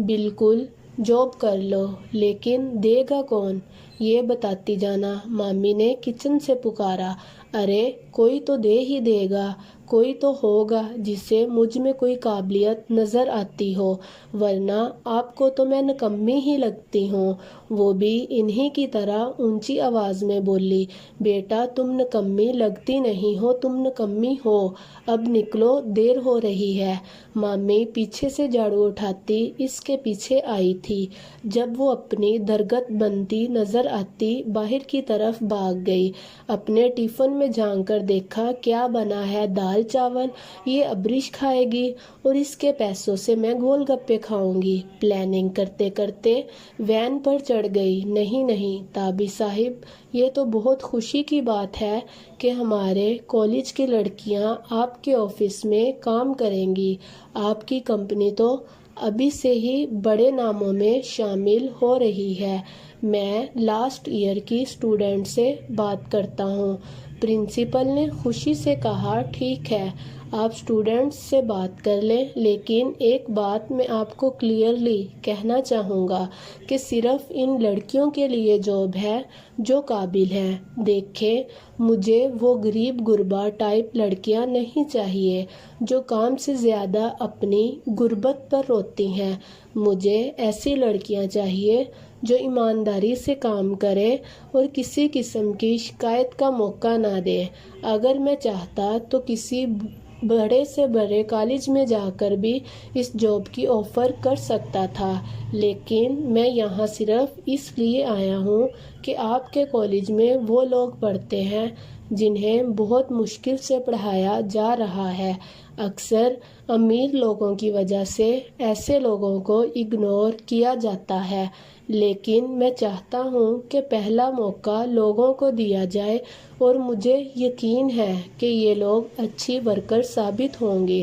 بالکل جاب کر لو، لیکن دے گا کون؟ یہ بتاتی جانا، مامی نے کچن سے پکارا۔ ارے کوئی تو دے ہی دے گا، کوئی تو ہوگا جسے مجھ میں کوئی قابلیت نظر آتی ہو، ورنہ آپ کو تو میں نکمی ہی لگتی ہوں۔ وہ بھی انہی کی طرح اونچی آواز میں بولی، بیٹا تم نکمی لگتی نہیں ہو، تم نکمی ہو، اب نکلو دیر ہو رہی ہے۔ مامی پیچھے سے جھاڑو اٹھاتی اس کے پیچھے آئی تھی۔ جب وہ اپنی درگت بنتی نظر آتی باہر کی طرف بھاگ گئی۔ اپنے ٹفن میں جھانک کر دیکھا کیا بنا ہے، دال چاول، یہ ابریش کھائے گی اور اس کے پیسوں سے میں گول گپے کھاؤں گی۔ پلاننگ کرتے کرتے وین پر چڑھ گئی۔ نہیں نہیں تابش صاحب، یہ تو بہت خوشی کی بات ہے کہ ہمارے کالج کی لڑکیاں آپ کے آفس میں کام کریں گی۔ آپ کی کمپنی تو ابھی سے ہی بڑے ناموں میں شامل ہو رہی ہے۔ میں لاسٹ ایئر کی اسٹوڈنٹ سے بات کرتا ہوں۔ پرنسپل نے خوشی سے کہا، ٹھیک ہے آپ اسٹوڈنٹس سے بات کر لیں، لیکن ایک بات میں آپ کو کلیئرلی کہنا چاہوں گا کہ صرف ان لڑکیوں کے لیے جاب ہے جو قابل ہیں۔ دیکھیں مجھے وہ غریب غربا ٹائپ لڑکیاں نہیں چاہیے جو کام سے زیادہ اپنی غربت پر روتی ہیں۔ مجھے ایسی لڑکیاں چاہیے جو ایمانداری سے کام کرے اور کسی قسم کی شکایت کا موقع نہ دے۔ اگر میں چاہتا تو کسی بڑے سے بڑے کالج میں جا کر بھی اس جاب کی آفر کر سکتا تھا، لیکن میں یہاں صرف اس لیے آیا ہوں کہ آپ کے کالج میں وہ لوگ پڑھتے ہیں جنہیں بہت مشکل سے پڑھایا جا رہا ہے۔ اکثر امیر لوگوں کی وجہ سے ایسے لوگوں کو اگنور کیا جاتا ہے، لیکن میں چاہتا ہوں کہ پہلا موقع لوگوں کو دیا جائے اور مجھے یقین ہے کہ یہ لوگ اچھی ورکر ثابت ہوں گے۔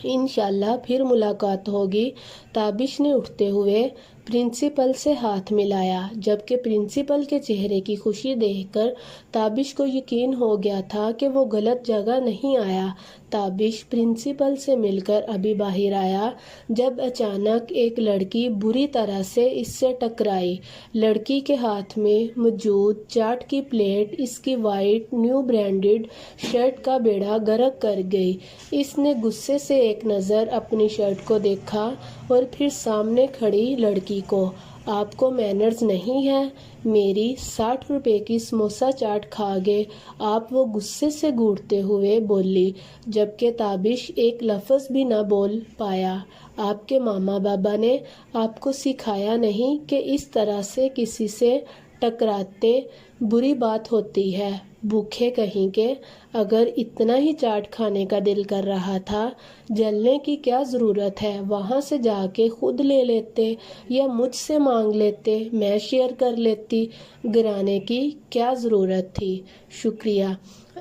انشاءاللہ پھر ملاقات ہوگی۔ تابش نے اٹھتے ہوئے پرنسپل سے ہاتھ ملایا، جبکہ پرنسپل کے چہرے کی خوشی دیکھ کر تابش کو یقین ہو گیا تھا کہ وہ غلط جگہ نہیں آیا۔ تابش پرنسپل سے مل کر ابھی باہر آیا جب اچانک ایک لڑکی بری طرح سے اس سے ٹکرائی۔ لڑکی کے ہاتھ میں موجود چاٹ کی پلیٹ اس کی وائٹ نیو برانڈڈ شرٹ کا بیڑا غرق کر گئی۔ اس نے غصے سے ایک نظر اپنی شرٹ کو دیکھا اور پھر سامنے کھڑی لڑکی کو۔ آپ کو مینرز نہیں ہے؟ میری 60 روپے کی سموسہ چاٹ کھا گئے آپ، وہ غصے سے گھونٹتے ہوئے بولی، جبکہ تابش ایک لفظ بھی نہ بول پایا۔ آپ کے ماما بابا نے آپ کو سکھایا نہیں کہ اس طرح سے کسی سے ٹکراتے بری بات ہوتی ہے؟ بھوکے کہیں کے! اگر اتنا ہی چاٹ کھانے کا دل کر رہا تھا، جلنے کی کیا ضرورت ہے؟ وہاں سے جا کے خود لے لیتے یا مجھ سے مانگ لیتے، میں شیئر کر لیتی۔ گرانے کی کیا ضرورت تھی؟ شکریہ۔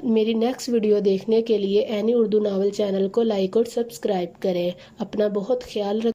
میری نیکسٹ ویڈیو دیکھنے کے لیے اینی اردو ناول چینل کو لائک اور سبسکرائب کریں۔ اپنا بہت خیال رکھیں۔